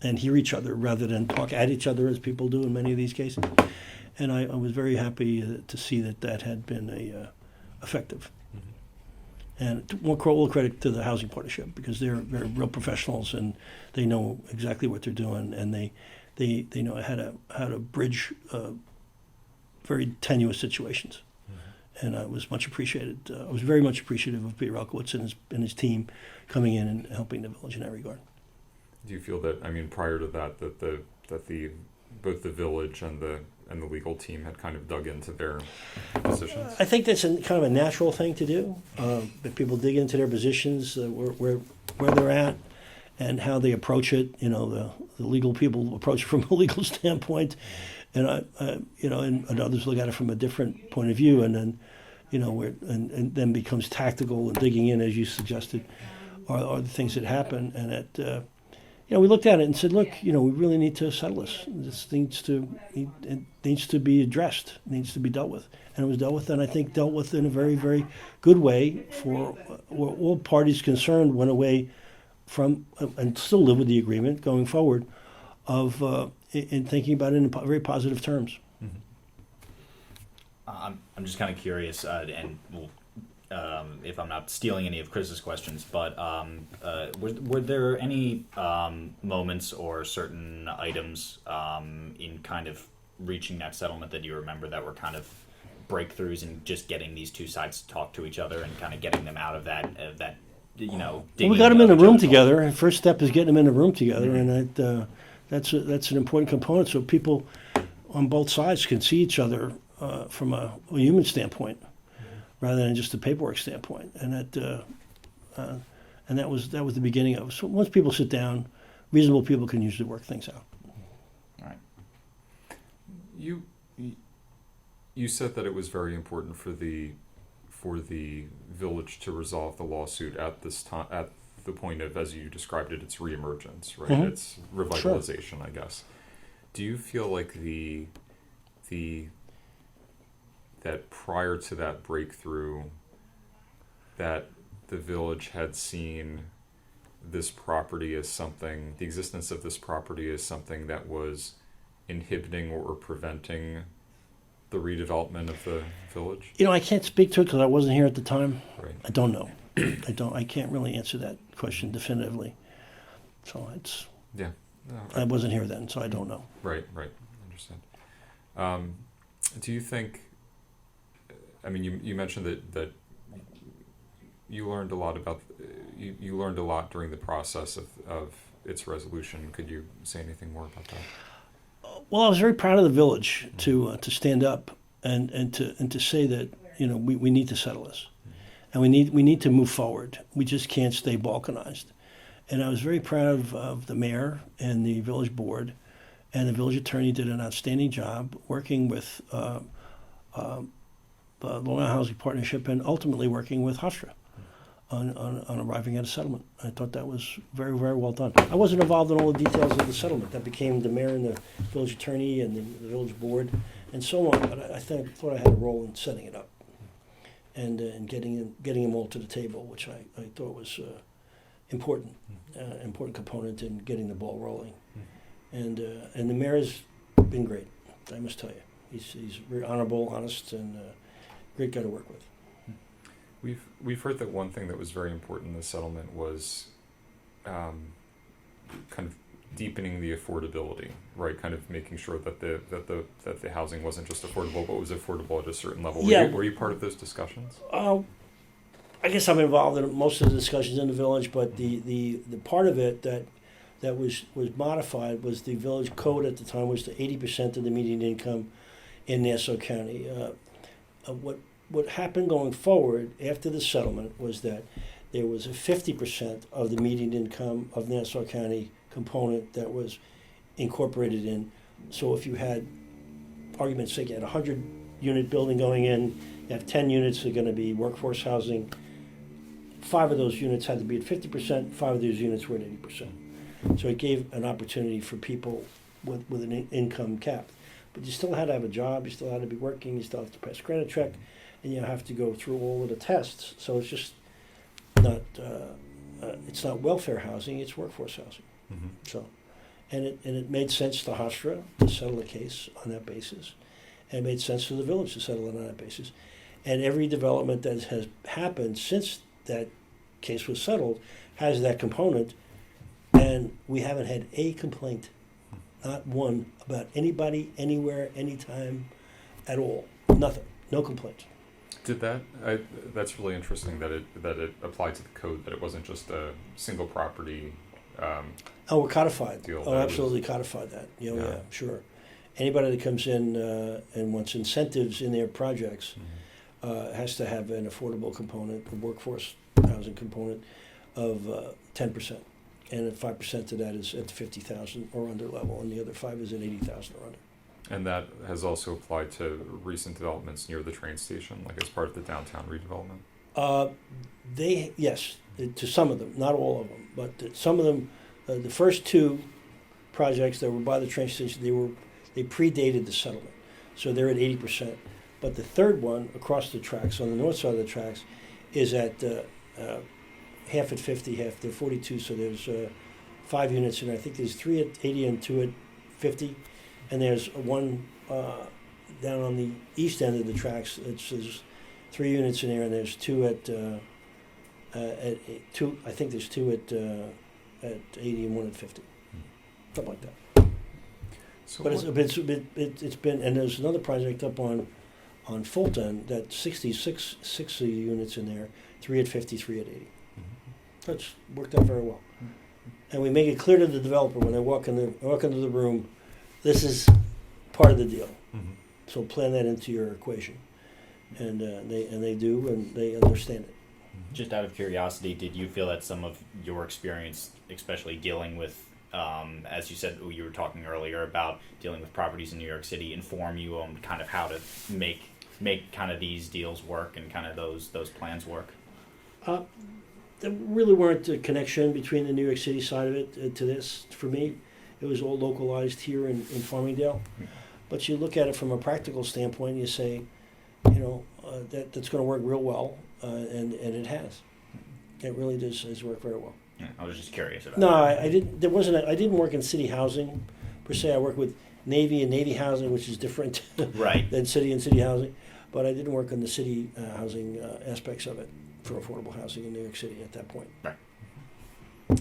Speaker 2: and hear each other rather than talk at each other as people do in many of these cases. And I was very happy to see that had been effective. And more credit to the Housing Partnership, because they're real professionals and they know exactly what they're doing, and they know how to bridge very tenuous situations. Mm-hmm. And I was much appreciated. I was very much appreciative of Peter Elkowitz and his team coming in and helping the village in that regard.
Speaker 1: Do you feel that, I mean, prior to that both the village and the legal team had kind of dug into their positions? I
Speaker 2: think that's kind of a natural thing to do. That people dig into their positions, where they're at, and how they approach it. The legal people approach it from a legal standpoint, and and others look at it from a different point of view, and then and then becomes tactical and digging in, as you suggested, are the things that happen, and that. We looked at it and said, look, we really need to settle this. This needs to be addressed, needs to be dealt with. And it was dealt with, and I think dealt with in a very, very good way for all parties concerned, went away from, and still live with the agreement going forward, of in thinking about it in very positive terms.
Speaker 3: Mm-hmm. I'm just kind of curious, and we'll if I'm not stealing any of Chris's questions, but were there any moments or certain items in kind of reaching that settlement that you remember that were kind of breakthroughs in just getting these two sides to talk to each other and kind of getting them out of that
Speaker 2: well, we got them in a room together. First step is getting them in a room together, mm-hmm. And that's an important component, so people on both sides can see each other from a human standpoint, rather than just a paperwork standpoint, and that was the beginning of it. So once people sit down, reasonable people can usually work things out.
Speaker 3: All right.
Speaker 1: You said that it was very important for the village to resolve the lawsuit at this time, at the point of, as you described it, its reemergence, right? Mm-hmm. Its revitalization, sure. I guess. Do you feel like that prior to that breakthrough, that the village had seen this property is something, the existence of this property is something that was inhibiting or preventing the redevelopment of the village?
Speaker 2: You know, I can't speak to it because I wasn't here at the time.
Speaker 1: Right.
Speaker 2: I don't know. I can't really answer that question definitively. So it's,
Speaker 1: Yeah. No,
Speaker 2: I wasn't here then, so I don't know.
Speaker 1: right. Understand. Do you think? I mean, you mentioned that you learned a lot about you learned a lot during the process of its resolution. Could you say anything more about that?
Speaker 2: Well, I was very proud of the village to stand up and to say that, you know, we need to settle this, and we need to move forward. We just can't stay balkanized. And I was very proud of the mayor and the village board, and the village attorney did an outstanding job working with the Long Island Housing Partnership and ultimately working with Hofstra on arriving at a settlement. I thought that was very, very well done. I wasn't involved in all the details of the settlement. That became the mayor and the village attorney and the village board and so on. But I thought I had a role in setting it up and getting them all to the table, which I thought was important component in getting the ball rolling. And the mayor's been great, I must tell you. He's very honorable, honest, and great guy to work with.
Speaker 1: We've heard that one thing that was very important in the settlement was kind of deepening the affordability, right? Kind of making sure that the housing wasn't just affordable, but was affordable at a certain level.
Speaker 2: Yeah.
Speaker 1: Were you part of those discussions?
Speaker 2: I guess I'm involved in most of the discussions in the village, but the part of it that was modified was the village code at the time was to 80% of the median income in Nassau County. What happened going forward after the settlement was that there was a 50% of the median income of Nassau County component that was incorporated in. So if you had, argument's sake, you had a 100-unit building going in, you have 10 units that are going to be workforce housing. 5 of those units had to be at 50%, 5 of those units were at 80%. So it gave an opportunity for people with an income cap. But you still had to have a job, you still had to be working, you still have to pass credit check, and you have to go through all of the tests. So it's just not, it's not welfare housing, it's workforce housing.
Speaker 1: Mm-hmm.
Speaker 2: So, and it made sense to Hofstra to settle the case on that basis, and it made sense to the village to settle it on that basis. And every development that has happened since that case was settled has that component, and we haven't had a complaint, not one, about anybody, anywhere, anytime, at all. Nothing. No complaints.
Speaker 1: Did that's really interesting that it applied to the code, that it wasn't just a single property.
Speaker 2: Oh, we're codified.
Speaker 1: Deal.
Speaker 2: Oh, absolutely codified that. Yeah, sure. Anybody that comes in and wants incentives in their projects has to have an affordable component, a workforce housing component of 10%. And 5% of that is at 50,000 or under level, and the other 5 is at 80,000 or under.
Speaker 1: And that has also applied to recent developments near the train station, like as part of the downtown redevelopment?
Speaker 2: Yes, to some of them, not all of them, but some of them, the first 2 projects that were by the train station, they predated the settlement, so they're at 80%. But the third one, across the tracks, on the north side of the tracks, is at half at 50, half at 42, so there's 5 units in there. I think there's 3 at 80 and 2 at 50. And there's one down on the east end of the tracks. There's 3 units in there, and there's 2 at 2. I think there's 2 at 80 and 1 at 50, something like that.
Speaker 1: So
Speaker 2: But it's been, and there's another project up on Fulton that's 66 units in there, 3 at 50, 3 at 80. That's worked out very well. And we make it clear to the developer when they walk into the room, this is part of the deal.
Speaker 1: Mm-hmm.
Speaker 2: So plan that into your equation, and they do, and they understand it.
Speaker 3: Just out of curiosity, did you feel that some of your experience, especially dealing with, as you said, you were talking earlier about dealing with properties in New York City, inform you on kind of how to make kind of these deals work and kind of those plans work?
Speaker 2: There really weren't a connection between the New York City side of it to this for me. It was all localized here in Farmingdale. But you look at it from a practical standpoint, and you say, that's going to work real well, and it has. It really has worked very well.
Speaker 3: Yeah, I was just curious about
Speaker 2: No,
Speaker 3: that.
Speaker 2: I didn't. There wasn't. I didn't work in city housing per se. I worked with Navy and Navy housing, which is different
Speaker 3: Right.
Speaker 2: than city and city housing. But I didn't work in the city housing aspects of it for affordable housing in New York City at that point.
Speaker 3: Right.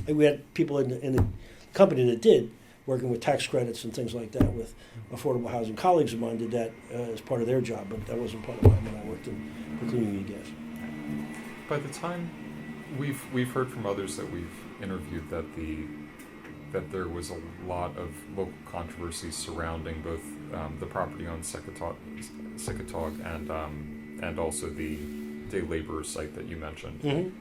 Speaker 2: And we had people in the company that did, working with tax credits and things like that with affordable housing. Colleagues of mine did that as part of their job, but that wasn't part of mine when I worked in clean unit gas.
Speaker 1: By the time we've heard from others that we've interviewed that there was a lot of local controversy surrounding both the property on Secatog and also the day laborer site that you mentioned,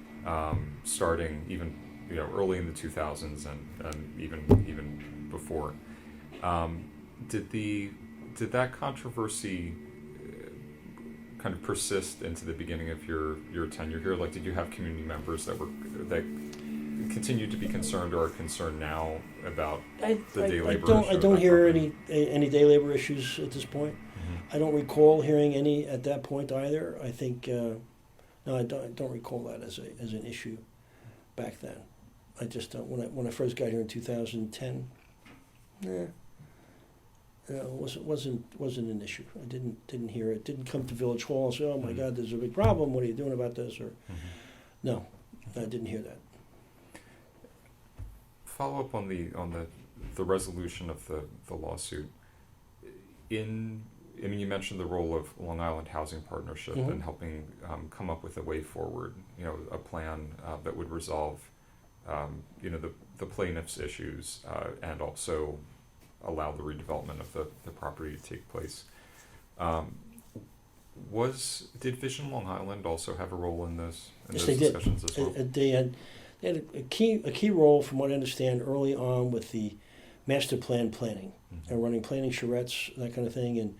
Speaker 1: starting even early in the 2000s and even before. Did that controversy kind of persist into the beginning of your tenure here? Like, did you have community members that continue to be concerned or are concerned now about the day labor issue?
Speaker 2: I don't hear any day labor issues at this point. I don't recall hearing any at that point either. I think no, I don't recall that as an issue back then. I just don't. When I first got here in 2010, it wasn't an issue. I didn't hear it. Didn't come to Village Hall and say, "Oh my God, there's a big problem. What are you doing about this?" Or no, I didn't hear that.
Speaker 1: Follow up on the resolution of the lawsuit. You mentioned the role of Long Island Housing Partnership in helping come up with a way forward. A plan that would resolve the plaintiff's issues and also allow the redevelopment of the property to take place. Did Vision Long Island also have a role in this?
Speaker 2: Yes,
Speaker 1: those
Speaker 2: they
Speaker 1: discussions
Speaker 2: did.
Speaker 1: as well?
Speaker 2: They had a key role, from what I understand, early on with the master plan planning and running planning charrettes, that kind of thing. And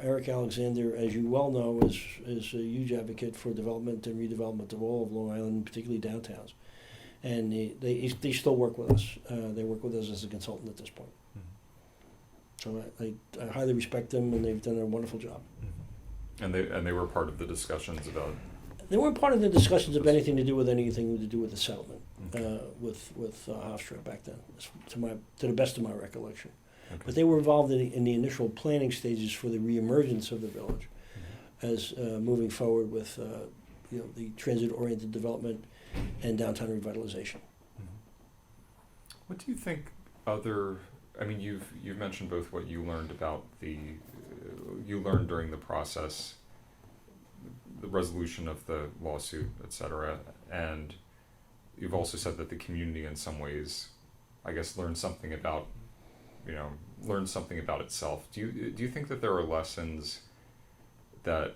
Speaker 2: Eric Alexander, as you well know, is a huge advocate for development and redevelopment of all of Long Island, particularly downtowns. And they still work with us. They work with us as a consultant at this point. So I highly respect them, and they've done a wonderful job.
Speaker 1: And they were part of the discussions about.
Speaker 2: They weren't part of the discussions of anything to do with the settlement with Hofstra back then, to the best of my recollection.
Speaker 1: Okay.
Speaker 2: But they were involved in the initial planning stages for the reemergence of the village, as moving forward with the transit-oriented development and downtown revitalization.
Speaker 1: What do you think you've mentioned both what you learned about you learned during the process, the resolution of the lawsuit, etc., and you've also said that the community in some ways, I guess, learned something about itself. Do you think that there are lessons that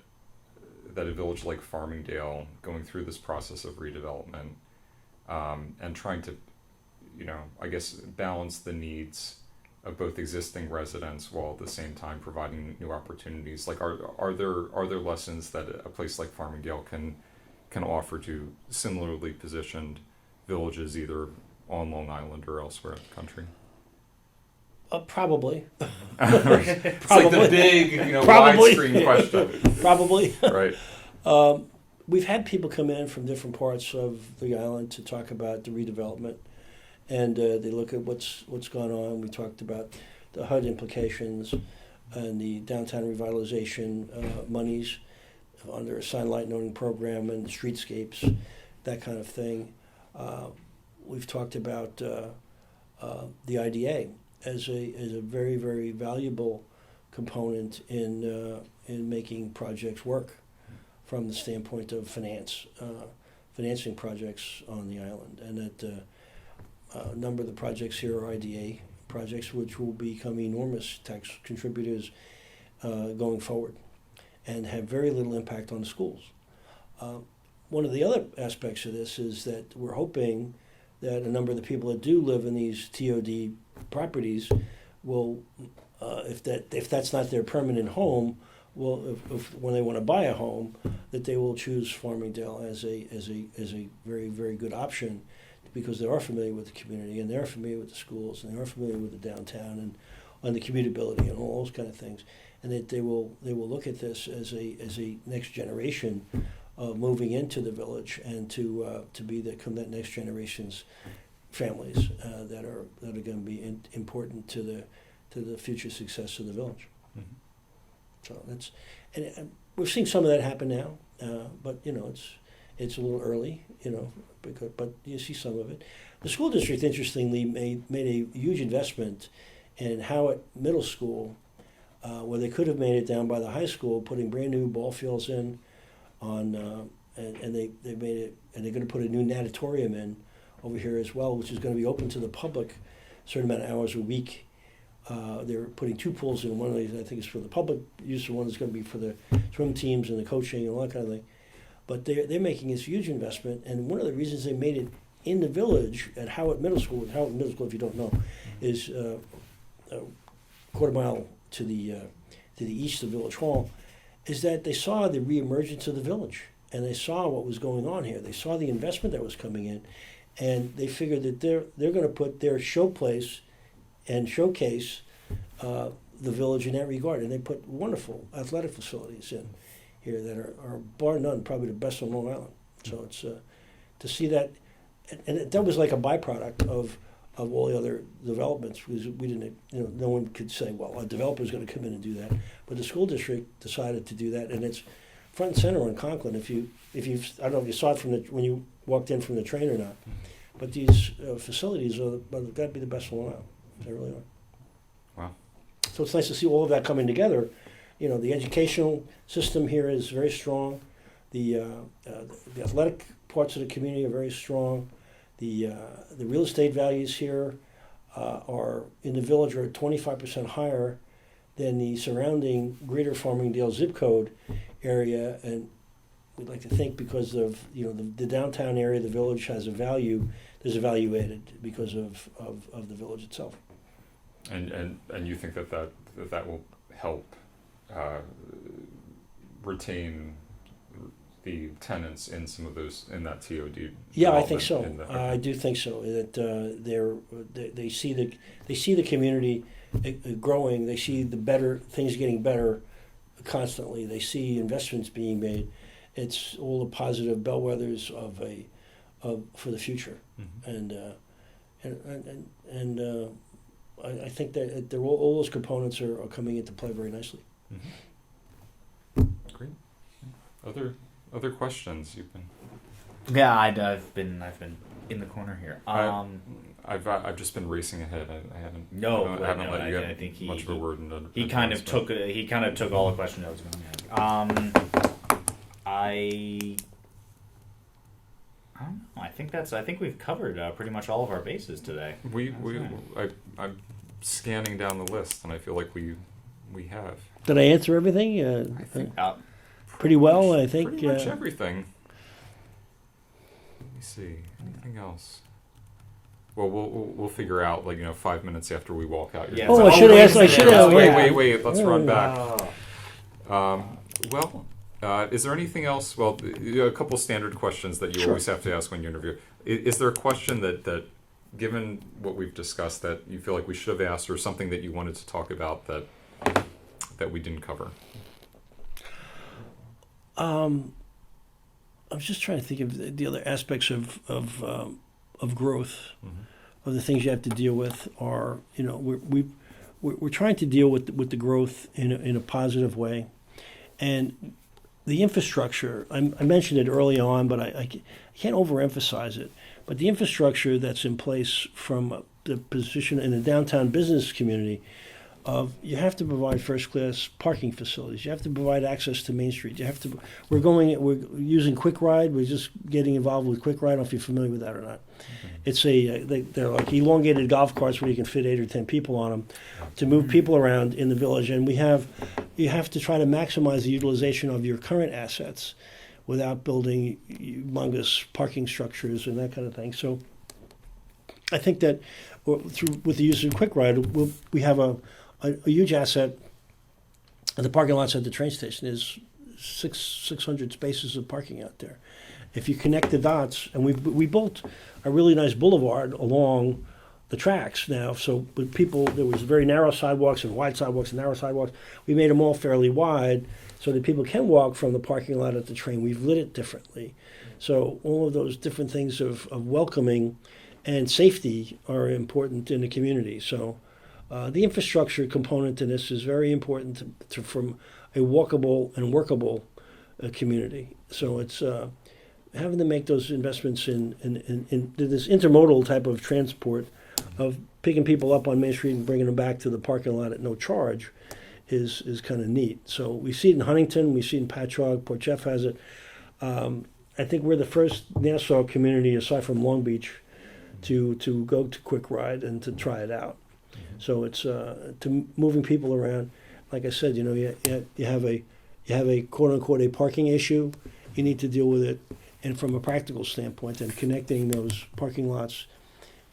Speaker 1: a village like Farmingdale, going through this process of redevelopment, and trying to, I guess, balance the needs of both existing residents while at the same time providing new opportunities? Like, are there lessons that a place like Farmingdale can offer to similarly positioned villages, either on Long Island or elsewhere in the country?
Speaker 2: Probably.
Speaker 1: It's like the big,
Speaker 2: Probably.
Speaker 1: widescreen question.
Speaker 2: Probably.
Speaker 1: Right.
Speaker 2: We've had people come in from different parts of the island to talk about the redevelopment, and they look at what's gone on. We talked about the HUD implications and the downtown revitalization monies under a sign light noting program and streetscapes, that kind of thing. We've talked about the IDA as a very, very valuable component in making projects work from the standpoint of financing projects on the island, and that a number of the projects here are IDA projects, which will become enormous tax contributors going forward, and have very little impact on the schools. One of the other aspects of this is that we're hoping that a number of the people that do live in these TOD properties will, if that's not their permanent home, if when they want to buy a home, that they will choose Farmingdale as a very, very good option, because they are familiar with the community, and they're familiar with the schools, and they are familiar with the downtown and the commutability and all those kind of things, and that they will look at this as a next generation moving into the village and to be that next generation's families that are going to be important to the future success of the village.
Speaker 1: Mhm.
Speaker 2: So that's and we're seeing some of that happen now, but it's a little early, but you see some of it. The school district, interestingly, made a huge investment in Howard Middle School, where they could have made it down by the high school, putting brand new ball fields in, and they made it, and they're going to put a new natatorium in over here as well, which is going to be open to the public a certain amount of hours a week. They're putting 2 pools in. One of these, I think, is for the public use, and one is going to be for the swim teams and the coaching and all that kind of thing. But they're making this huge investment, and one of the reasons they made it in the village at Howard Middle School, if you don't know, is a quarter mile to the east of Village Hall, is that they saw the reemergence of the village, and they saw what was going on here. They saw the investment that was coming in, and they figured that they're going to put their showplace and showcase the village in that regard. And they put wonderful athletic facilities in here that are bar none, probably the best on Long Island. So it's to see that, and that was like a byproduct of all the other developments, because we didn't, no one could say, well, a developer's going to come in and do that. But the school district decided to do that, and it's front and center on Conklin. If you I don't know if you saw it when you walked in from the train or not, but these facilities have got to be the best in Long Island. They really are.
Speaker 1: Wow.
Speaker 2: So it's nice to see all of that coming together. The educational system here is very strong. The athletic parts of the community are very strong. The real estate values here are in the village are 25% higher than the surrounding greater Farmingdale zip code area, and we'd like to think because of the downtown area, the village has a value. There's a value added because of the village itself.
Speaker 1: And you think that will help retain the tenants in some of those in that TOD?
Speaker 2: Yeah, I think so.
Speaker 1: Okay.
Speaker 2: I do think so. That they see the community growing. They see the better things getting better constantly. They see investments being made. It's all the positive bellwethers for the future.
Speaker 1: Mm-hmm.
Speaker 2: And I think that all those components are coming into play very nicely.
Speaker 1: Mm-hmm. Great. Other questions you've been?
Speaker 3: Yeah, I've been in the corner here.
Speaker 1: I've just been racing ahead. I haven't.
Speaker 3: No,
Speaker 1: I haven't
Speaker 3: no,
Speaker 1: let you
Speaker 3: I
Speaker 1: get
Speaker 3: think
Speaker 1: much of a word.
Speaker 3: He kind of took all the questions I was going to ask. I don't know. I think we've covered pretty much all of our bases today.
Speaker 1: I'm scanning down the list, and I feel like we have.
Speaker 2: Did I answer everything?
Speaker 1: I think
Speaker 2: pretty well. I think
Speaker 1: pretty much everything. Let me see. Anything else? Well, we'll figure out 5 minutes after we walk out.
Speaker 3: Yeah,
Speaker 2: I should have.
Speaker 1: Wait. Let's run back. Is there anything else? Well, a couple standard questions that you always have to ask when you interview. Is there a question that, given what we've discussed, that you feel like we should have asked, or something that you wanted to talk about that we didn't cover?
Speaker 2: I was just trying to think of the other aspects of growth, of the things you have to deal with. Are we're trying to deal with the growth in a positive way, and the infrastructure. I mentioned it early on, but I can't overemphasize it. But the infrastructure that's in place from the position in the downtown business community. You have to provide first-class parking facilities. You have to provide access to Main Street. We're using Quick Ride. We're just getting involved with Quick Ride. I don't know if you're familiar with that or not. Mm-hmm. They're like elongated golf carts where you can fit 8 or 10 people on them to move people around in the village. And you have to try to maximize the utilization of your current assets without building humongous parking structures and that kind of thing. So I think that with the use of Quick Ride, we have a huge asset. The parking lots at the train station is 600 spaces of parking out there. If you connect the dots, and we built a really nice boulevard along the tracks now. So with people, there was very narrow sidewalks and wide sidewalks and narrow sidewalks. We made them all fairly wide so that people can walk from the parking lot at the train. We've lit it differently. So all of those different things of welcoming and safety are important in the community. So the infrastructure component to this is very important from a walkable and workable community. So it's having to make those investments in this intermodal type of transport of picking people up on Main Street and bringing them back to the parking lot at no charge is kind of neat. So we see it in Huntington, we see it in Patchogue, Port Jeff has it. I think we're the first Nassau community, aside from Long Beach, to go to Quick Ride and to try it out. So it's to moving people around. Like I said, you have a quote unquote a parking issue. You need to deal with it, and from a practical standpoint, and connecting those parking lots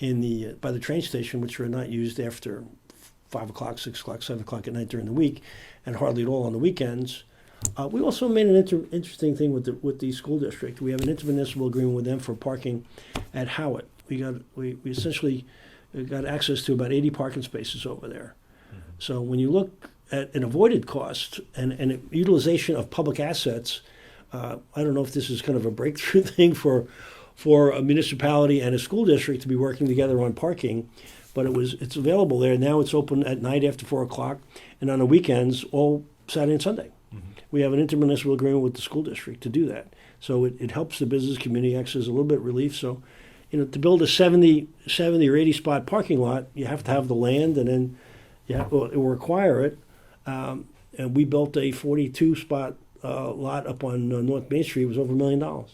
Speaker 2: by the train station, which are not used after 5 o'clock, 6 o'clock, 7 o'clock at night during the week, and hardly at all on the weekends. We also made an interesting thing with the school district. We have an intermunicipal agreement with them for parking at Howard. We essentially got access to about 80 parking spaces over there. So when you look at an avoided cost and utilization of public assets, I don't know if this is kind of a breakthrough thing for a municipality and a school district to be working together on parking, but it's available there. Now it's open at night after 4 o'clock and on the weekends all Saturday and Sunday. We have an intermunicipal agreement with the school district to do that. So it helps the business community, acts as a little bit of relief. So, to build a 70 or 80 spot parking lot, you have to have the land, and then it will require it. And we built a 42 spot lot up on North Main Street. It was over $1 million.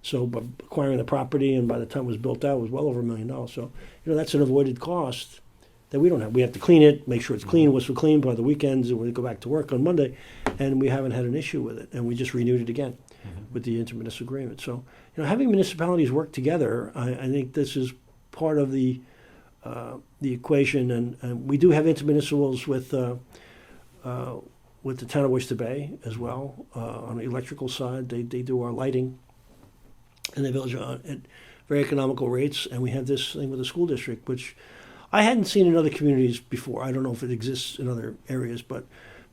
Speaker 2: So by acquiring the property, and by the time it was built out, it was well over $1 million. So, that's an avoided cost that we don't have. We have to clean it, make sure it's clean, whistle clean by the weekends, and we go back to work on Monday, and we haven't had an issue with it. And we just renewed it again with the intermunicipal agreement. So, having municipalities work together, I think this is part of the equation. And we do have intermunicipals with the town of Oyster Bay as well on the electrical side. They do our lighting in the village at very economical rates. And we have this thing with the school district, which I hadn't seen in other communities before. I don't know if it exists in other areas, but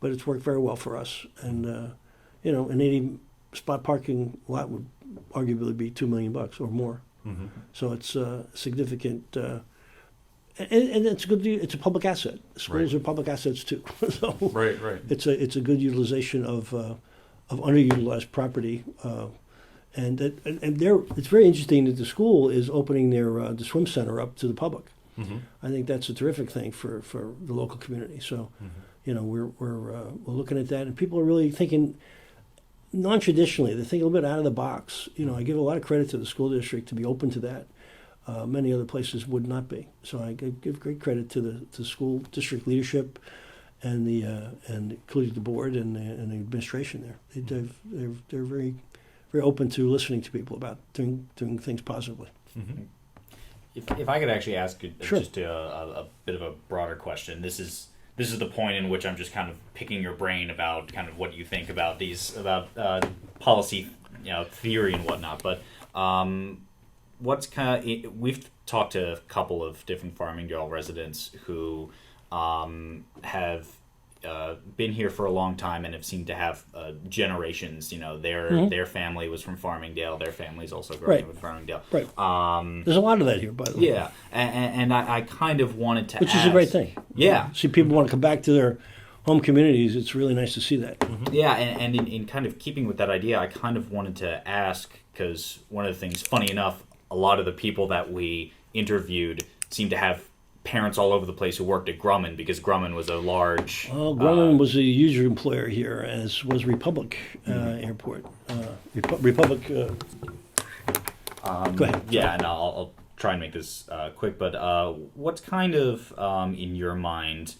Speaker 2: it's worked very well for us. And an 80 spot parking lot would arguably be $2 million or more. So it's significant, and it's good. It's a public asset. Schools are public assets too. So
Speaker 1: Right.
Speaker 2: it's a good utilization of underutilized property. And it's very interesting that the school is opening the swim center up to the public. I think that's a terrific thing for the local community. So, we're looking at that, and people are really thinking non-traditionally. They're thinking a little bit out of the box. I give a lot of credit to the school district to be open to that. Many other places would not be. So I give great credit to the school district leadership and including the board and the administration there. They're very very open to listening to people about doing things positively.
Speaker 3: If I could actually ask
Speaker 2: Sure.
Speaker 3: just a bit of a broader question, this is the point in which I'm just kind of picking your brain about kind of what you think about policy, theory and whatnot. But we've talked to a couple of different Farmingdale residents who have been here for a long time and have seemed to have generations. Their family was from Farmingdale. Their family's also growing up in Farmingdale.
Speaker 2: Right. There's a lot of that here, by the way.
Speaker 3: Yeah, and I kind of wanted to
Speaker 2: Which
Speaker 3: ask,
Speaker 2: is a great thing.
Speaker 3: Yeah.
Speaker 2: See people want to come back to their home communities. It's really nice to see that.
Speaker 3: Yeah, and in kind of keeping with that idea, I kind of wanted to ask, because one of the things, funny enough, a lot of the people that we interviewed seem to have parents all over the place who worked at Grumman, because Grumman was a large...
Speaker 2: Well, Grumman was a huge employer here, as was Republic Airport. Republic... Go ahead.
Speaker 3: Yeah, and I'll try and make this quick, but what's kind of, in your mind,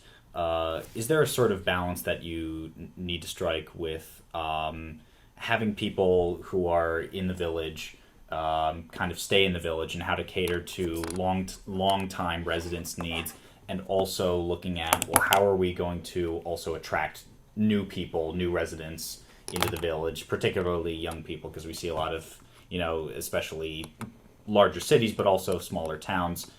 Speaker 3: is there a sort of balance that you need to strike with having people who are in the village kind of stay in the village, and how to cater to long time residents' needs, and also looking at, well, how are we going to also attract new people, new residents into the village, particularly young people, because we see a lot of, especially larger cities, but also smaller towns,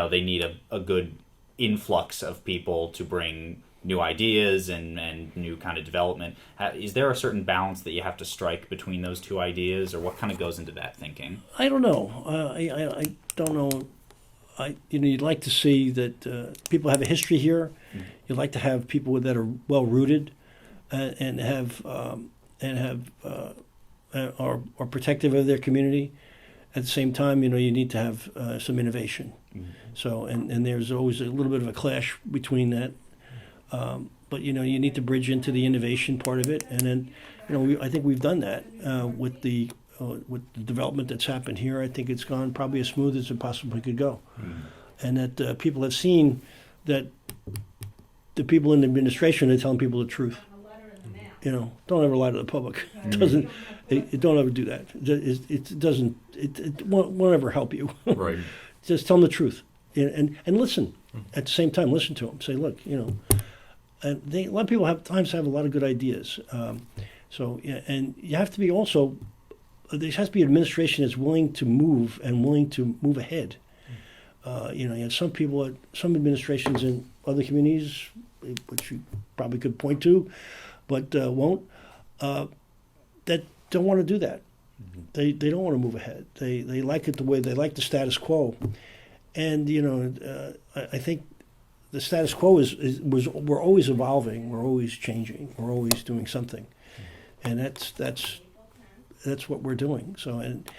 Speaker 3: they need a good influx of people to bring new ideas and new kind of development. Is there a certain balance that you have to strike between those two ideas, or what kind of goes into that thinking?
Speaker 2: I don't know. I don't know. You'd like to see that people have a history here. You'd like to have people that are well rooted and are protective of their community. At the same time, you need to have some innovation. So, and there's always a little bit of a clash between that. But you need to bridge into the innovation part of it, and then I think we've done that with the development that's happened here. I think it's gone probably as smooth as it possibly could go, and that people have seen that the people in the administration are telling people the truth. Don't ever lie to the public. It doesn't. Don't ever do that. It doesn't. It won't ever help you.
Speaker 1: Right.
Speaker 2: Just tell them the truth, and listen. At the same time, listen to them. Say, look, and a lot of people have a lot of good ideas. And you have to be also. There has to be an administration that's willing to move and willing to move ahead. You have some people, some administrations in other communities, which you probably could point to, but won't, that don't want to do that. They don't want to move ahead. They like it the way they like the status quo. And I think the status quo we're always evolving, we're always changing, we're always doing something, and that's what we're doing. So and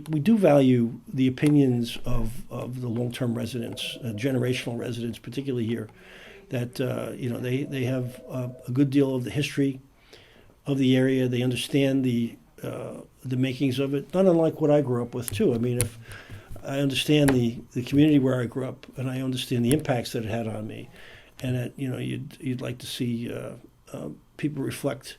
Speaker 2: we do value the opinions of the long-term residents, generational residents, particularly here, that they have a good deal of the history of the area. They understand the makings of it, not unlike what I grew up with too. I mean, if I understand the community where I grew up, and I understand the impacts that it had on me, and that you'd like to see people reflect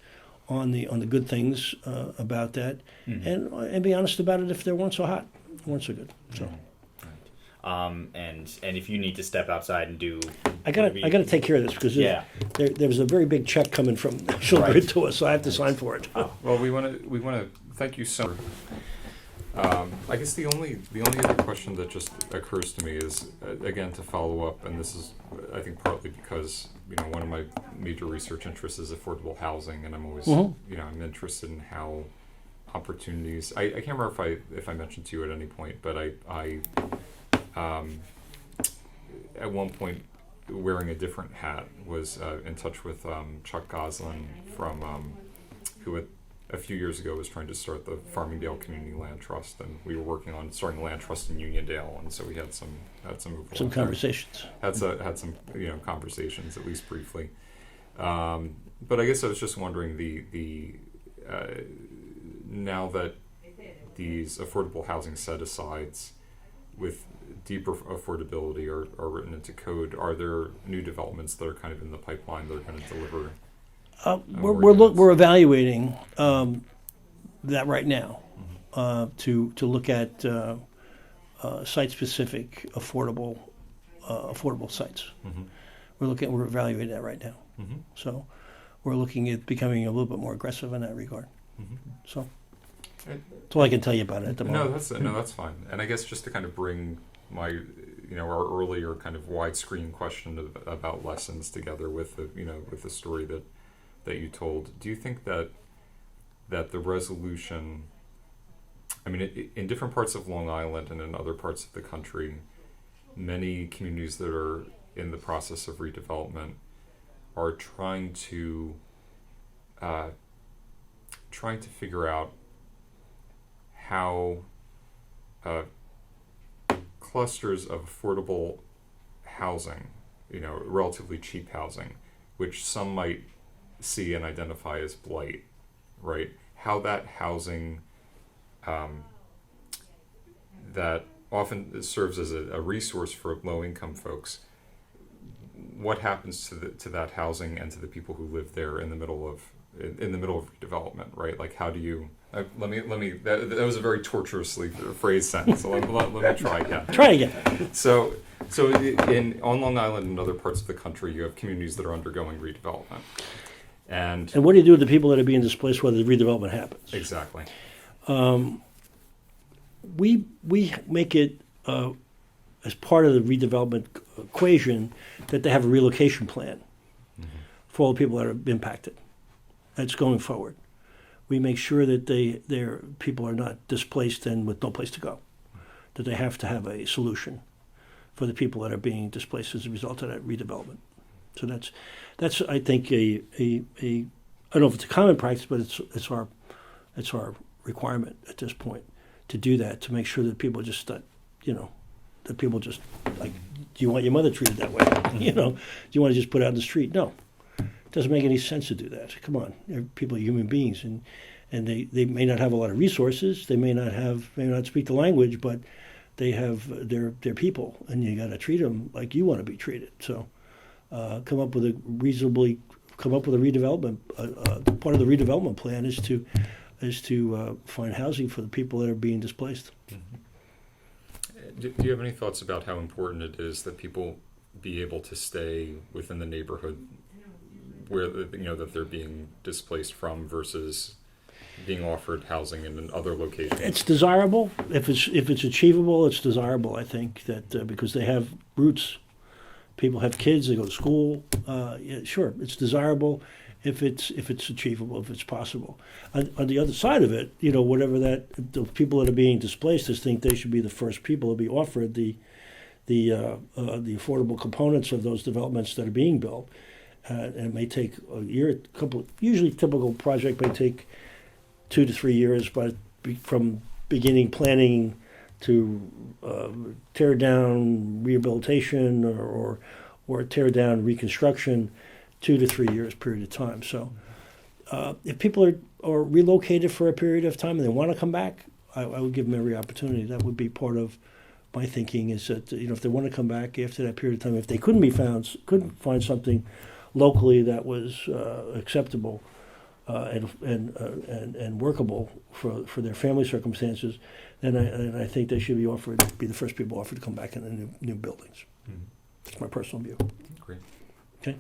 Speaker 2: on the good things about that, and be honest about it if they weren't so hot, weren't so good. So.
Speaker 3: And if you need to step outside and do,
Speaker 2: I gotta take care of this because there was a very big check coming from National Grid to us, so I have to sign for it.
Speaker 1: Well, we want to thank you so much. I guess the only other question that just occurs to me is again to follow up, and this is I think partly because one of my major research interests is affordable housing, and I'm always I'm interested in how opportunities. I can't remember if I mentioned to you at any point, but I at one point, wearing a different hat, was in touch with Chuck Goslin from who a few years ago was trying to start the Farmingdale Community Land Trust, and we were working on starting the land trust in Uniondale, and so we had some
Speaker 2: conversations.
Speaker 1: Had some conversations, at least briefly. But I guess I was just wondering the now that these affordable housing set-asides with deeper affordability are written into code, are there new developments that are kind of in the pipeline that are going to deliver?
Speaker 2: We're evaluating that right now to look at site-specific affordable sites. We're evaluating that right now. So we're looking at becoming a little bit more aggressive in that regard. So that's all I can tell you about it at the moment.
Speaker 1: No, that's fine. And I guess just to kind of bring my our earlier kind of widescreen question about lessons together with the story that you told, do you think that the resolution, I mean, in different parts of Long Island and in other parts of the country, many communities that are in the process of redevelopment are trying to figure out how clusters of affordable housing, relatively cheap housing, which some might see and identify as blight, right? How that housing that often serves as a resource for low-income folks, what happens to that housing and to the people who live there in the middle of redevelopment, right? Like, how do you? Let me. That was a very tortuously phrased sentence. So let me try again.
Speaker 2: Try again.
Speaker 1: So on Long Island and other parts of the country, you have communities that are undergoing redevelopment. And
Speaker 2: what do you do with the people that are being displaced while the redevelopment happens?
Speaker 1: Exactly.
Speaker 2: We make it as part of the redevelopment equation, that they have a relocation plan for all the people that are impacted. That's going forward. We make sure that their people are not displaced and with no place to go. That they have to have a solution for the people that are being displaced as a result of that redevelopment. So that's I think a I don't know if it's a common practice, but it's our requirement at this point to do that, to make sure that people just that people just, like, do you want your mother treated that way? Do you want to just put out in the street? No. It doesn't make any sense to do that. Come on. People are human beings, and they may not have a lot of resources. They may not speak the language, but they have they're people, and you got to treat them like you want to be treated. So come up with a redevelopment. Part of the redevelopment plan is to find housing for the people that are being displaced.
Speaker 1: Do you have any thoughts about how important it is that people be able to stay within the neighborhood where that they're being displaced from versus being offered housing in other locations?
Speaker 2: It's desirable if it's achievable. It's desirable. I think that because they have roots, people have kids. They go to school. Yeah, sure, it's desirable if it's achievable, if it's possible. On the other side of it, whatever that, the people that are being displaced, I think they should be the first people to be offered the affordable components of those developments that are being built. And it may take a year, usually typical project may take 2 to 3 years, but from beginning planning to tear down rehabilitation or tear down reconstruction, 2 to 3 years period of time. So if people are relocated for a period of time and they want to come back, I would give them every opportunity. That would be part of my thinking, is that if they want to come back after that period of time, if they couldn't find something locally that was acceptable and workable for their family circumstances, then I think they should be the first people offered to come back in the new buildings.
Speaker 1: Mm-hmm.
Speaker 2: That's my personal view.
Speaker 1: Great.
Speaker 2: Okay.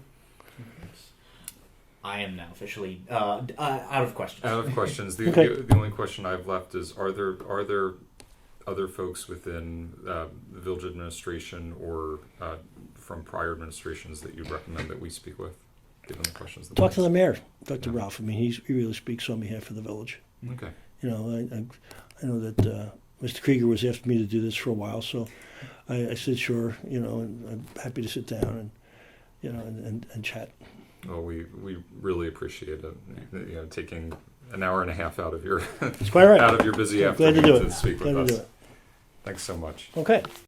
Speaker 3: I am now officially out of questions.
Speaker 1: Out of questions.
Speaker 2: Okay.
Speaker 1: The only question I've left is: Are there other folks within the village administration or from prior administrations that you'd recommend that we speak with, given the questions?
Speaker 2: Talk to the mayor, Dr. Ralph. I mean, he really speaks on behalf of the village.
Speaker 1: Okay.
Speaker 2: I know that Mr. Krieger was asking me to do this for a while, so I said sure. And I'm happy to sit down and chat.
Speaker 1: Well, we really appreciate it. Taking an hour and a half out of your
Speaker 2: It's quite all right.
Speaker 1: out of your busy
Speaker 2: Glad to
Speaker 1: afternoon
Speaker 2: do it.
Speaker 1: to speak
Speaker 2: Glad
Speaker 1: with
Speaker 2: to
Speaker 1: us.
Speaker 2: do it.
Speaker 1: Thanks so much.
Speaker 2: Okay.